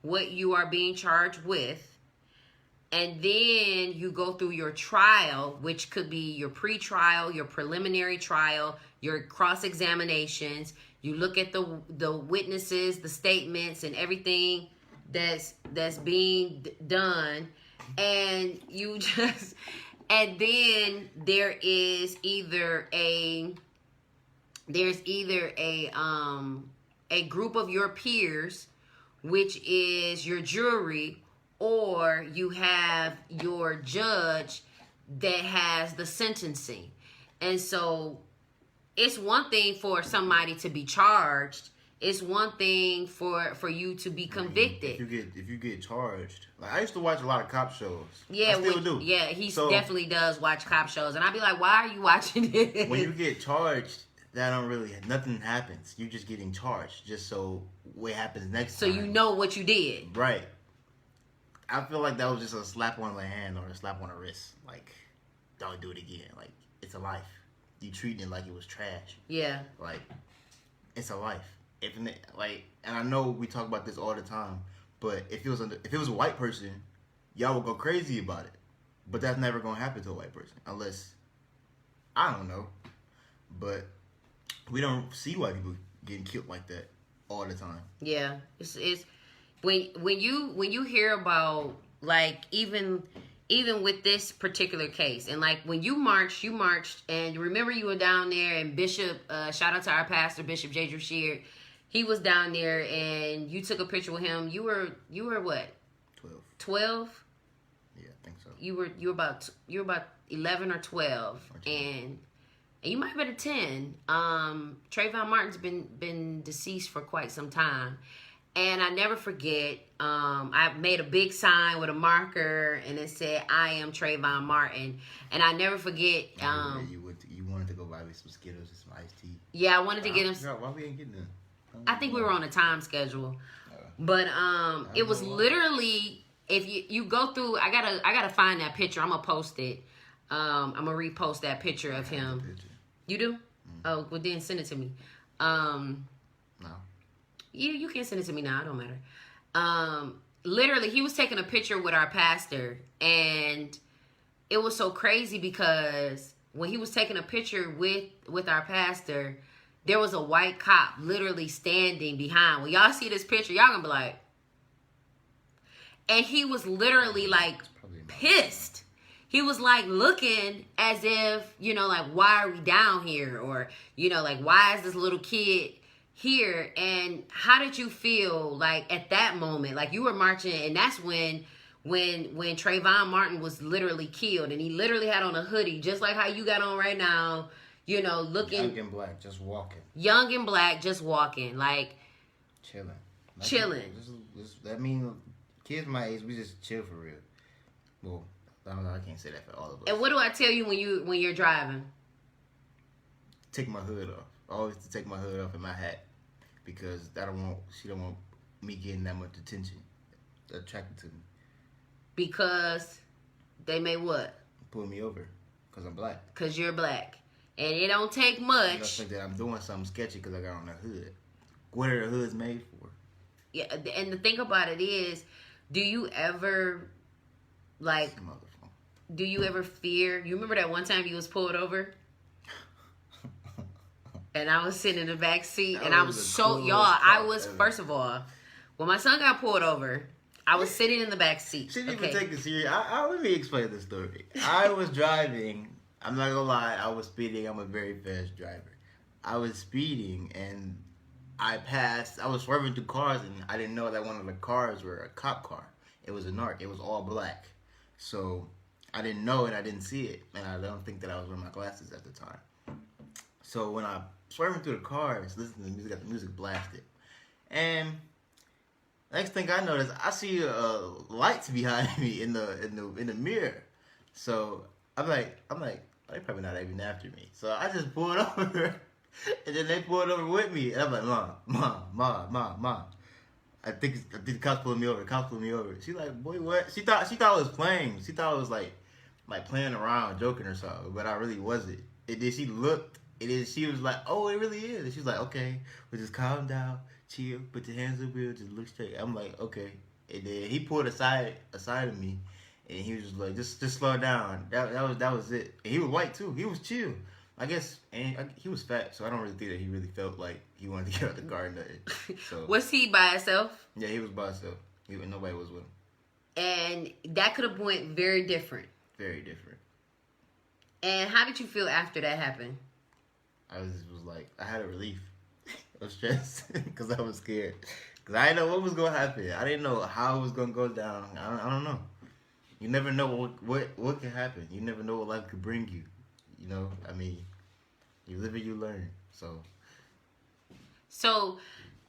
what you are being charged with. And then you go through your trial, which could be your pre-trial, your preliminary trial, your cross-examinations. You look at the witnesses, the statements, and everything that's being done, and and then there's either a group of your peers, which is your jury, or you have your judge that has the sentencing. And so it's one thing for somebody to be charged. It's one thing for you to be convicted. If you get charged, like I used to watch a lot of cop shows. Yeah, I still do. Yeah, he definitely does watch cop shows, and I'd be like, "Why are you watching it?" When you get charged, nothing happens. You're just getting charged, just so what happens next so time. So you know what you did, right? I feel like that was just a slap on the hand or a slap on the wrist. Like, don't do it again. Like, it's a life. You treating it like it was trash. Yeah. Like, it's a life. And I know we talk about this all the time, but if it was a white person, y'all would go crazy about it. But that's never gonna happen to a white person unless, I don't know. But we don't see white people getting killed like that all the time. Yeah, it's when you hear about, like, even with this particular case, and like when you marched, and remember you were down there, and Bishop, shout out to our pastor, Bishop J. Drew Sheard, he was down there, and you took a picture with him. You were what? 12? Yeah, I think so. You were about 11 or 12, and you might have been a 10. Trayvon Martin's been deceased for quite some time. And I never forget, I made a big sign with a marker, and it said, "I am Trayvon Martin." And I never forget. You wanted to go buy me some Skittles and some iced tea. Yeah, I wanted to get him. Why we ain't getting them? I think we were on a time schedule. But it was literally, if you go through, I gotta find that picture. I'm gonna post it. I'm gonna repost that picture of him. You do? Oh, well then send it to me. No. You can send it to me now. It don't matter. Literally, he was taking a picture with our pastor, and it was so crazy because when he was taking a picture with our pastor, there was a white cop literally standing behind. When y'all see this picture, y'all gonna be like, and he was literally like pissed. He was like looking as if, you know, like, why are we down here? Or, you know, like, why is this little kid here? And how did you feel like at that moment? Like, you were marching, and that's when Trayvon Martin was literally killed, and he literally had on a hoodie just like how you got on right now, you know, looking young and black, just walking. Young and black, just walking, like chilling. That means kids my age, we just chill for real. Well, I don't know, I can't say that for all of us. And what do I tell you when you're driving? Take my hood off. Always to take my hood off and my hat, because she don't want me getting that much attention attracted to me. Because they may what? Pull me over, because I'm black. Because you're black. And it don't take much. I think that I'm doing something sketchy because I got on a hood. What are the hoods made for? Yeah, and the thing about it is, do you ever, like, do you ever fear? You remember that one time you was pulled over? And I was sitting in the back seat, and I was so, first of all, when my son got pulled over, I was sitting in the back seat. She didn't even take it serious. Let me explain the story. I was driving. I'm not gonna lie. I was speeding. I'm a very fast driver. I was speeding, and I was swerving through cars, and I didn't know that one of the cars were a cop car. It was a narc. It was all black. So I didn't know it. I didn't see it, and I don't think that I was wearing my glasses at the time. So when I swerving through the cars, listening to the music, got the music blasted, and next thing I notice, I see lights behind me in the mirror. So I'm like, they probably not even after me. So I just pulled over, and then they pulled over with me, and I'm like, mom. I think the cops pulled me over. She's like, boy, what? She thought it was playing. She thought it was like playing around, joking or something. But I really wasn't. And then she looked, and then she was like, oh, it really is. And she was like, okay, well, just calm down. Chill, put your hands on the wheel, just look straight. I'm like, okay. And then he pulled aside of me, and he was just like, just slow down. That was it. And he was white too. He was chill. I guess, and he was fat, so I don't really think that he really felt like he wanted to get out of the car or nothing. So, was he by himself? Yeah, he was by himself. Nobody was with him. And that could have went very different. Very different. And how did you feel after that happened? I was like, I had a relief. I was stressed because I was scared. Because I didn't know what was going to happen. I didn't know how it was going to go down. I don't know. You never know what can happen. You never know what life could bring you. You know, I mean, you live and you learn. So,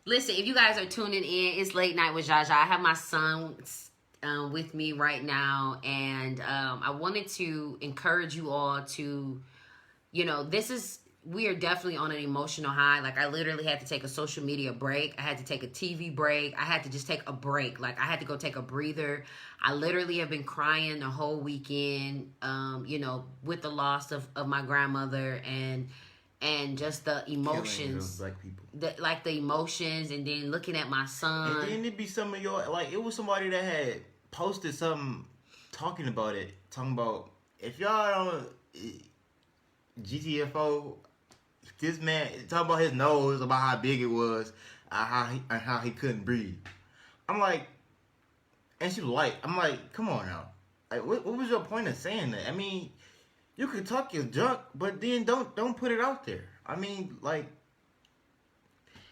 listen, if you guys are tuning in, it's Late Night with Jaja. I have my son with me right now. And I wanted to encourage you all to, you know, we are definitely on an emotional high. Like, I literally had to take a social media break. I had to take a TV break. I had to just take a break. Like, I had to go take a breather. I literally have been crying the whole weekend, you know, with the loss of my grandmother and just the emotions. Black people. The emotions, and then looking at my son. And then it'd be some of your, like, it was somebody that had posted something talking about if y'all don't, GTFO, this man talking about his nose, about how big it was, how he couldn't breathe. I'm like, and she was white. I'm like, come on now. Like, what was your point of saying that? I mean, you can talk your junk, but then don't put it out there. I mean, like,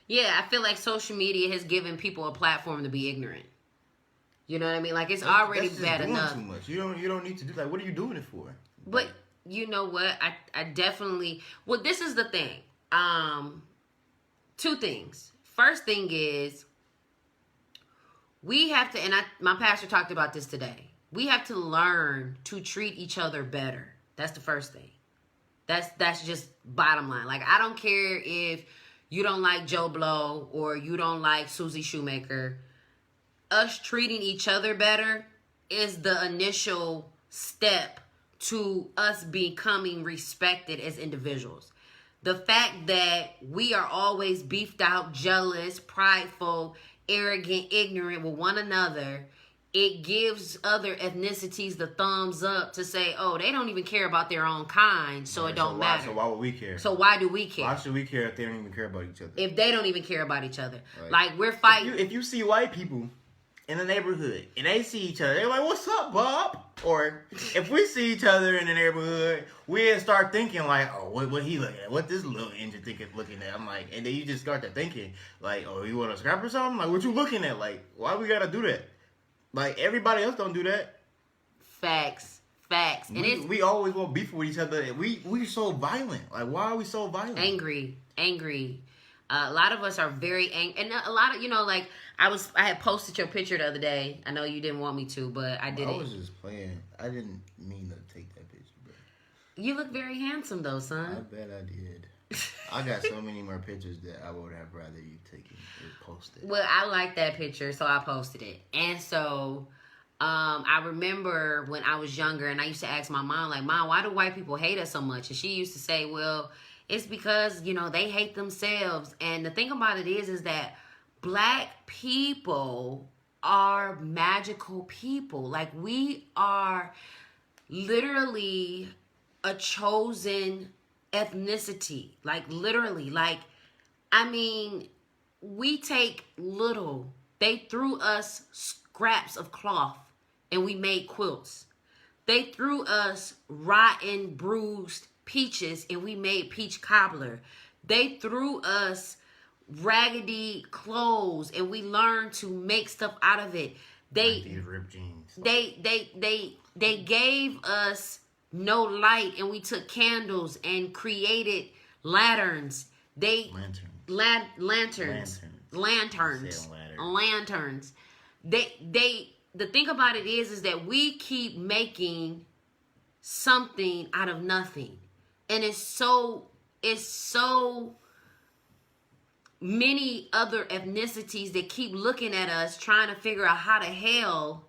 yeah, I feel like social media has given people a platform to be ignorant. You know what I mean? Like, it's already bad enough. Too much. You don't need to do, like, what are you doing it for? But you know what? I definitely... Well, this is the thing. Two things. First thing is, we have to... And my pastor talked about this today. We have to learn to treat each other better. That's the first thing. That's just bottom line. Like, I don't care if you don't like Joe Blow or you don't like Susie Shoemaker. us treating each other better is the initial step to us becoming respected as individuals. The fact that we are always beefed out, jealous, prideful, arrogant, ignorant with one another, it gives other ethnicities the thumbs up to say, oh, they don't even care about their own kind, so it don't matter. So why would we care? So why do we care? Why should we care if they don't even care about each other? If they don't even care about each other. Like we're fighting. If you see white people in the neighborhood and they see each other, they're like, what's up, Bob? Or if we see each other in the neighborhood, we start thinking like, oh, what he looking at? What this little engine looking at? I'm like, and then you just start to thinking like, oh, you want to scrap or something? Like, what you looking at? Like, why we gotta do that? Like, everybody else don't do that. Facts. And we always want beef with each other. And we're so violent. Like, why are we so violent? Angry. A lot of us are very angry. And a lot of, like, I had posted your picture the other day. I know you didn't want me to, but I did it. I was just playing. I didn't mean to take that picture, bro. You look very handsome, though, son. I bet I did. I got so many more pictures that I would have rather you take and post it. Well, I like that picture, so I posted it. And so, I remember when I was younger, and I used to ask my mom, like, Mom, why do white people hate us so much? And she used to say, well, it's because, they hate themselves. And the thing about it is that Black people are magical people. Like, we are literally a chosen ethnicity. Like, literally. Like, I mean, we take little. They threw us scraps of cloth and we made quilts. They threw us rotten, bruised peaches and we made peach cobbler. They threw us raggedy clothes and we learned to make stuff out of it. Like these ripped jeans. They gave us no light and we took candles and created lanterns. Lanterns. The thing about it is that we keep making something out of nothing. And it's so many other ethnicities that keep looking at us trying to figure out how the hell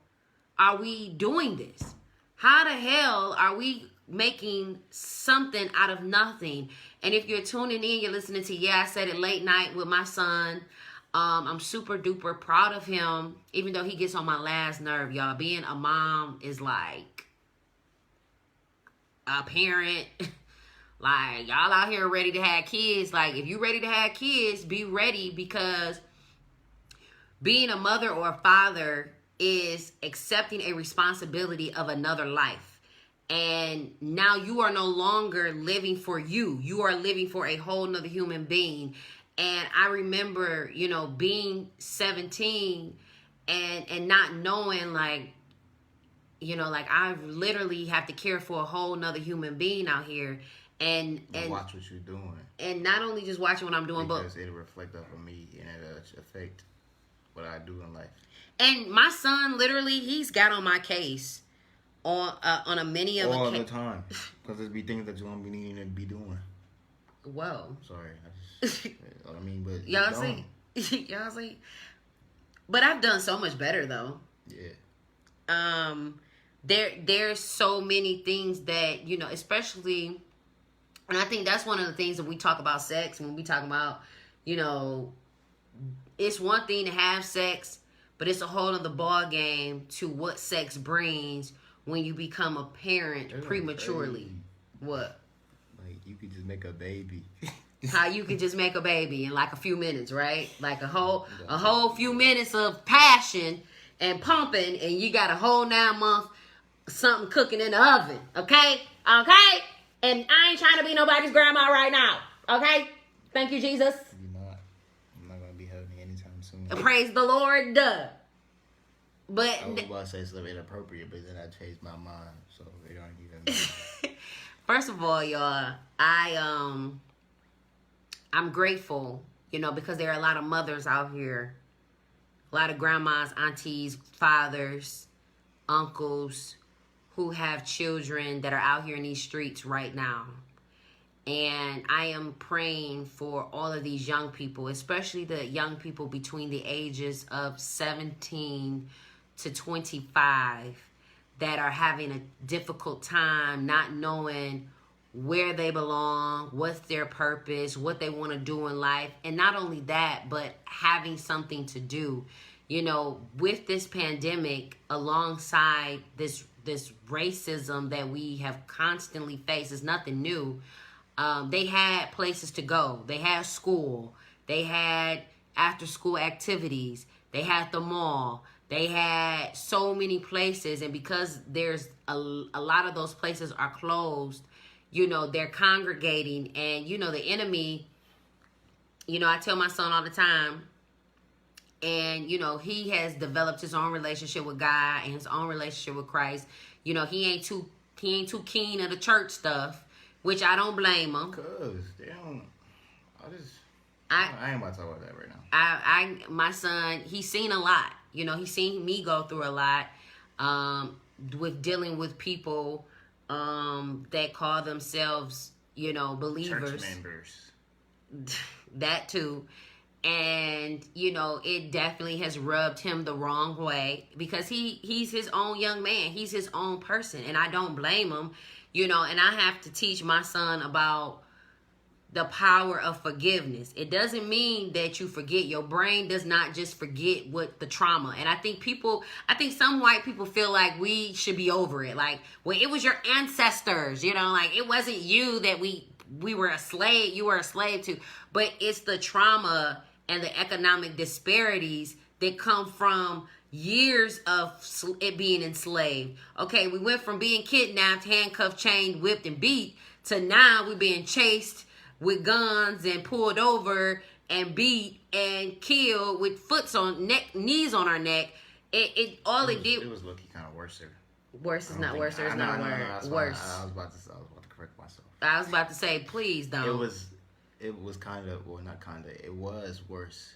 are we doing this? How the hell are we making something out of nothing? And if you're tuning in, you're listening to I Said It Late Night with my son. I'm super duper proud of him, even though he gets on my last nerve, y'all. Being a mom is like a parent. Like, y'all out here ready to have kids. Like, if you ready to have kids, be ready, because being a mother or a father is accepting a responsibility of another life. And now you are no longer living for you. You are living for a whole nother human being. And I remember, being 17 and not knowing, like, I literally have to care for a whole nother human being out here. And watch what you're doing. And not only just watching what I'm doing, because it'll reflect off of me and it'll affect what I do in life. And my son, literally, he's got on my case on a many of all the time, because there's be things that you won't be needing to be doing. Whoa. Sorry, but y'all see. But I've done so much better though. Yeah. There's so many things that especially, and I think that's one of the things that we talk about sex when we talk about, it's one thing to have sex, but it's a whole other ball game to what sex brings when you become a parent prematurely. What? Like, you could just make a baby. How you can just make a baby in like a few minutes, right? Like a whole few minutes of passion and pumping, and you got a whole 9 month something cooking in the oven. Okay? And I ain't trying to be nobody's grandma right now. Okay? Thank you, Jesus. You're not. I'm not gonna be having anytime soon. Praise the Lord. But I was about to say something inappropriate, but then I changed my mind, so it don't even matter. First of all, y'all, I'm grateful, because there are a lot of mothers out here, a lot of grandmas, aunties, fathers, uncles who have children that are out here in these streets right now. And I am praying for all of these young people, especially the young people between the ages of 17 to 25 that are having a difficult time not knowing where they belong, what's their purpose, what they want to do in life. And not only that, but having something to do. You know, with this pandemic, alongside this racism that we have constantly faced, is nothing new. They had places to go. They had school. They had after school activities. They had the mall. They had so many places. And because there's a lot of those places are closed, you know, they're congregating. And, you know, the enemy, you know, I tell my son all the time, and, you know, he has developed his own relationship with God and his own relationship with Christ. You know, he ain't too keen of the church stuff, which I don't blame him. Cause they don't. I ain't about to talk about that right now. My son, he's seen a lot. You know, he's seen me go through a lot with dealing with people that call themselves, you know, believers. Church members. That too. And, you know, it definitely has rubbed him the wrong way because he's his own young man. He's his own person. And I don't blame him, you know, and I have to teach my son about the power of forgiveness. It doesn't mean that you forget. Your brain does not just forget what the trauma. And I think some white people feel like we should be over it. Like, well, it was your ancestors, you know, like it wasn't you that we were a slave, you were a slave to, but it's the trauma and the economic disparities that come from years of it being enslaved. Okay, we went from being kidnapped, handcuffed, chained, whipped, and beat to now we're being chased with guns and pulled over and beat and killed with knees on our neck. It was looking kind of worse. Worse is not worse. There's no word. Worse. I was about to correct myself. I was about to say, please don't. It was kind of, well, not kind of. It was worse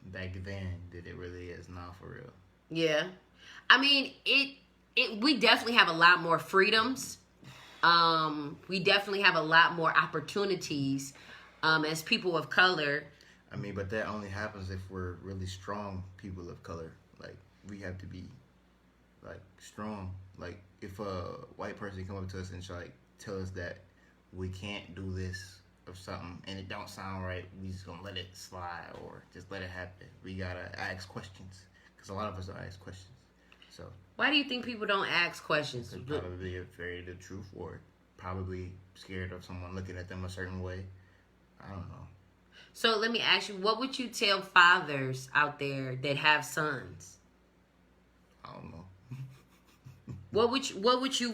back then than it really is now, for real. Yeah, I mean, we definitely have a lot more freedoms. We definitely have a lot more opportunities as people of color. I mean, but that only happens if we're really strong people of color. Like, we have to be, like, strong. Like, if a white person come up to us and tell us that we can't do this or something and it don't sound right, we just gonna let it slide or just let it happen. We gotta ask questions because a lot of us don't ask questions. So why do you think people don't ask questions? They're probably afraid of the truth, or probably scared of someone looking at them a certain way. I don't know. So let me ask you, what would you tell fathers out there that have sons? I don't know. What would you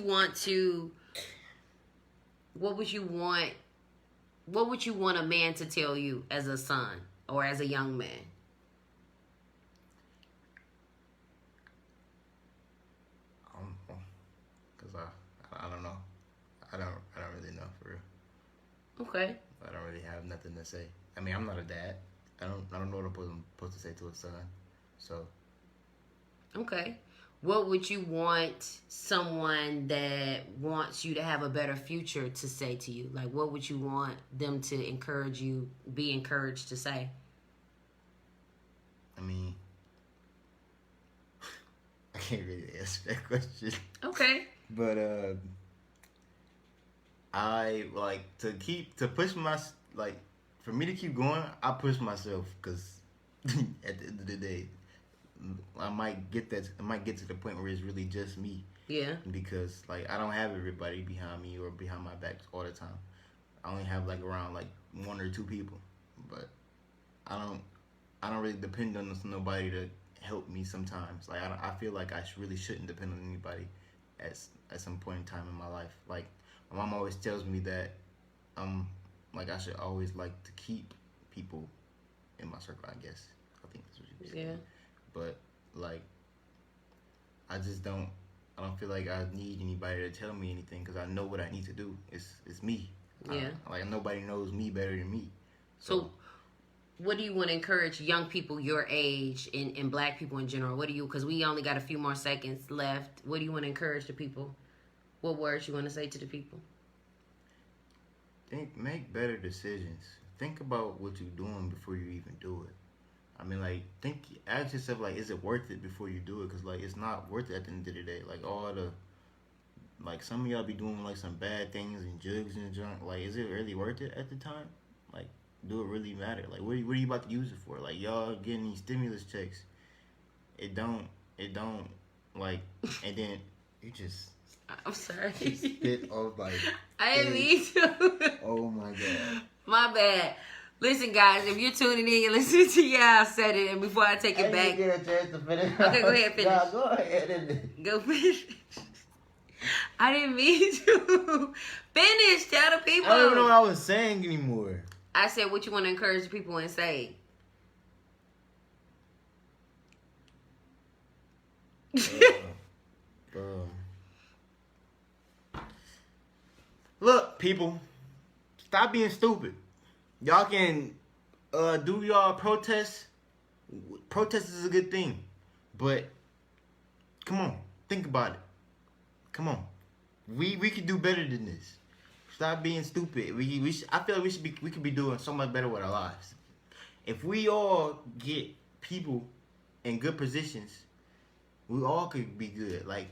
want a man to tell you as a son or as a young man? I don't know, cause I don't know. I don't really know, for real. Okay. I don't really have nothing to say. I mean, I'm not a dad. I don't know what I'm supposed to say to a son. So. Okay. What would you want someone that wants you to have a better future to say to you? Like, what would you want them to encourage you, be encouraged to say? I mean, I can't really answer that question. Okay. But, I like to push for me to keep going, I push myself because at the end of the day, I might get to the point where it's really just me. Yeah. Because like I don't have everybody behind me or behind my back all the time. I only have like around like one or two people, but I don't really depend on nobody to help me sometimes. Like I feel like I really shouldn't depend on anybody at some point in time in my life. Like my mom always tells me that like I should always like to keep people in my circle. I guess I think that's what she was saying. Yeah. But like, I don't feel like I need anybody to tell me anything because I know what I need to do. It's me. Yeah. Like nobody knows me better than me. So what do you want to encourage young people your age and black people in general? Because we only got a few more seconds left. What do you want to encourage the people? What words you want to say to the people? make better decisions. Think about what you're doing before you even do it. I mean, like, ask yourself, like, is it worth it before you do it? Because, like, it's not worth it at the end of the day. Like, like, some of y'all be doing, like, some bad things and drugs and junk. Like, is it really worth it at the time? Like, do it really matter? Like, what are you about to use it for? Like, y'all getting these stimulus checks. It don't, like, and then you just. I'm sorry. Spit off, like. I didn't mean to. Oh, my God. My bad. Listen, guys, if you're tuning in, you're listening to I Said It, and before I take it back. Get a chance to finish. Okay, go ahead, finish. Nah, go ahead. Go finish. I didn't mean to. Finish. Tell the people. I don't even know what I was saying anymore. I said what you want to encourage the people and say. Look, people, stop being stupid. Y'all can do y'all protests. Protest is a good thing, but come on, think about it. Come on, we could do better than this. Stop being stupid. I feel like we could be doing so much better with our lives. If we all get people in good positions, we all could be good. Like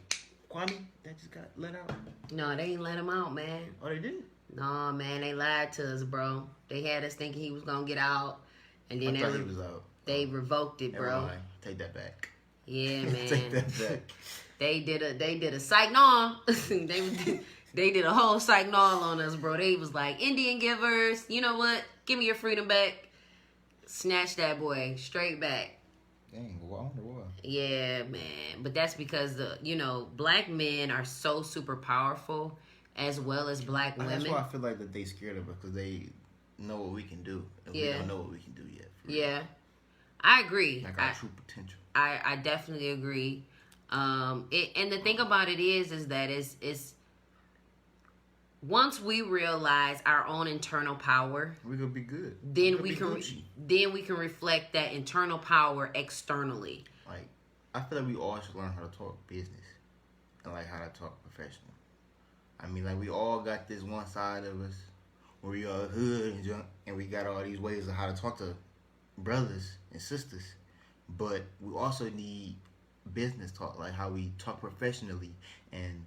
Kwame, that just got let out. No, they ain't let him out, man. Oh, they didn't? No, man, they lied to us, bro. They had us thinking he was gonna get out, and then I thought he was out. They revoked it, bro. Never mind. Take that back. Yeah, man. Take that back. They did a psych no. They did a whole psych no on us, bro. They was like, Indian givers, you know what? Give me your freedom back. Snatch that boy straight back. Dang, well, I wonder why. Yeah, man. But that's because black men are so super powerful, as well as black women. That's why I feel like that they scared of us, because they know what we can do, and we don't know what we can do yet. Yeah, I agree. Like our true potential. I definitely agree. And the thing about it is that it's once we realize our own internal power, we're gonna be good. Then we can reflect that internal power externally. Like, I feel like we all should learn how to talk business and like how to talk professional. I mean, like, we all got this one side of us where we are hood and junk, and we got all these ways of how to talk to brothers and sisters, but we also need business talk, like how we talk professionally and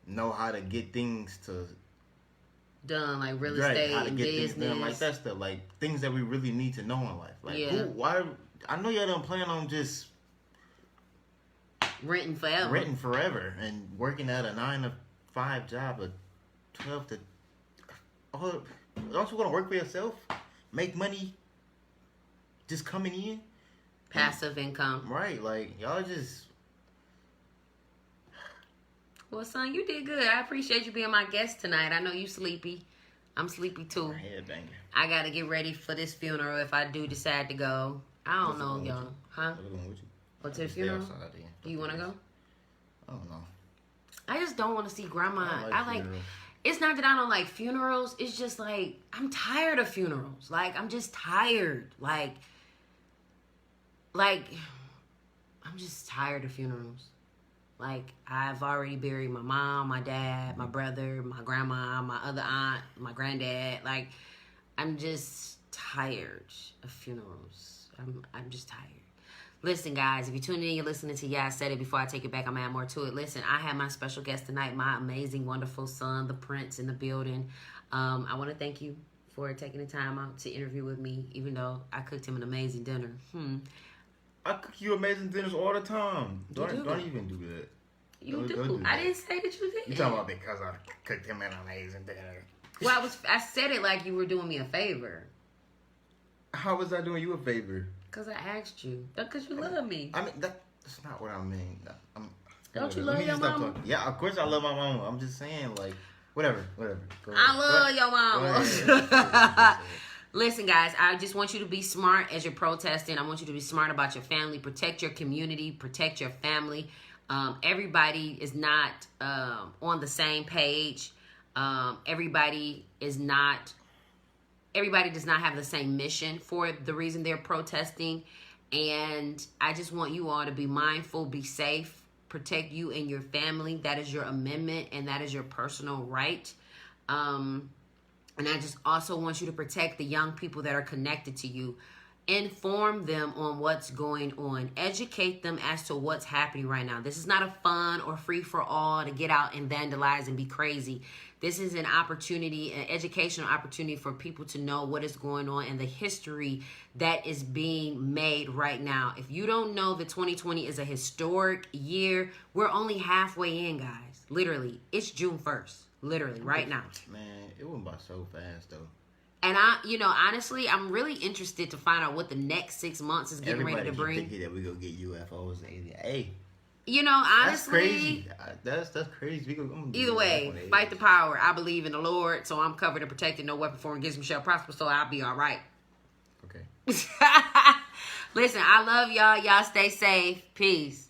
know how to get things done, like real estate, how to get business, things done, like that stuff, like things that we really need to know in life. Like, why? I know y'all don't plan on just renting forever and working at a 9-to-5 job, a 12 to. Oh, don't you want to work for yourself, make money, just coming in, passive income, right? Like, y'all just. Well, son, you did good. I appreciate you being my guest tonight. I know you sleepy. I'm sleepy too. Headbanger. I gotta get ready for this funeral if I do decide to go. I don't know, y'all. Huh? What, to the funeral? Do you want to go? I don't know. I just don't want to see grandma. I like it's not that I don't like funerals. It's just like, I'm tired of funerals. Like, I'm just tired. Like, I'm just tired of funerals. Like, I've already buried my mom, my dad, my brother, my grandma, my other aunt, my granddad. Like, I'm just tired of funerals. I'm just tired. Listen, guys, if you're tuning in, you're listening to I Said It. Before I take it back, I'm going to add more to it. Listen, I have my special guest tonight, my amazing, wonderful son, the Prince, in the building. I want to thank you for taking the time out to interview with me, even though I cooked him an amazing dinner. I cook you amazing dinners all the time. Don't even do that. You do. I didn't say that you did. You talking about because I cooked him an amazing dinner. Well, I said it like you were doing me a favor. How was I doing you a favor? Because I asked you. Because you love me. I mean, that's not what I mean. Don't you love your mama? Yeah, of course I love my mama. I'm just saying, like, whatever. I love your mama. Listen, guys, I just want you to be smart as you're protesting. I want you to be smart about your family. Protect your community. Protect your family. Everybody is not on the same page. Everybody does not have the same mission for the reason they're protesting. And I just want you all to be mindful, be safe, protect you and your family. That is your amendment, and that is your personal right. And I just also want you to protect the young people that are connected to you. Inform them on what's going on. Educate them as to what's happening right now. This is not a fun or free for all to get out and vandalize and be crazy. This is an opportunity, an educational opportunity for people to know what is going on and the history that is being made right now. If you don't know that 2020 is a historic year, we're only halfway in, guys. Literally, it's June 1st. Literally, right now. Man, it went by so fast, though. And honestly, I'm really interested to find out what the next 6 months is getting ready to bring. Everybody thinking that we gonna get UFOs. Hey, honestly, that's crazy. That's crazy. Either way, fight the power. I believe in the Lord, so I'm covered and protected. No weapon formed against me shall prosper, so I'll be all right. Okay. Listen, I love y'all. Y'all stay safe. Peace.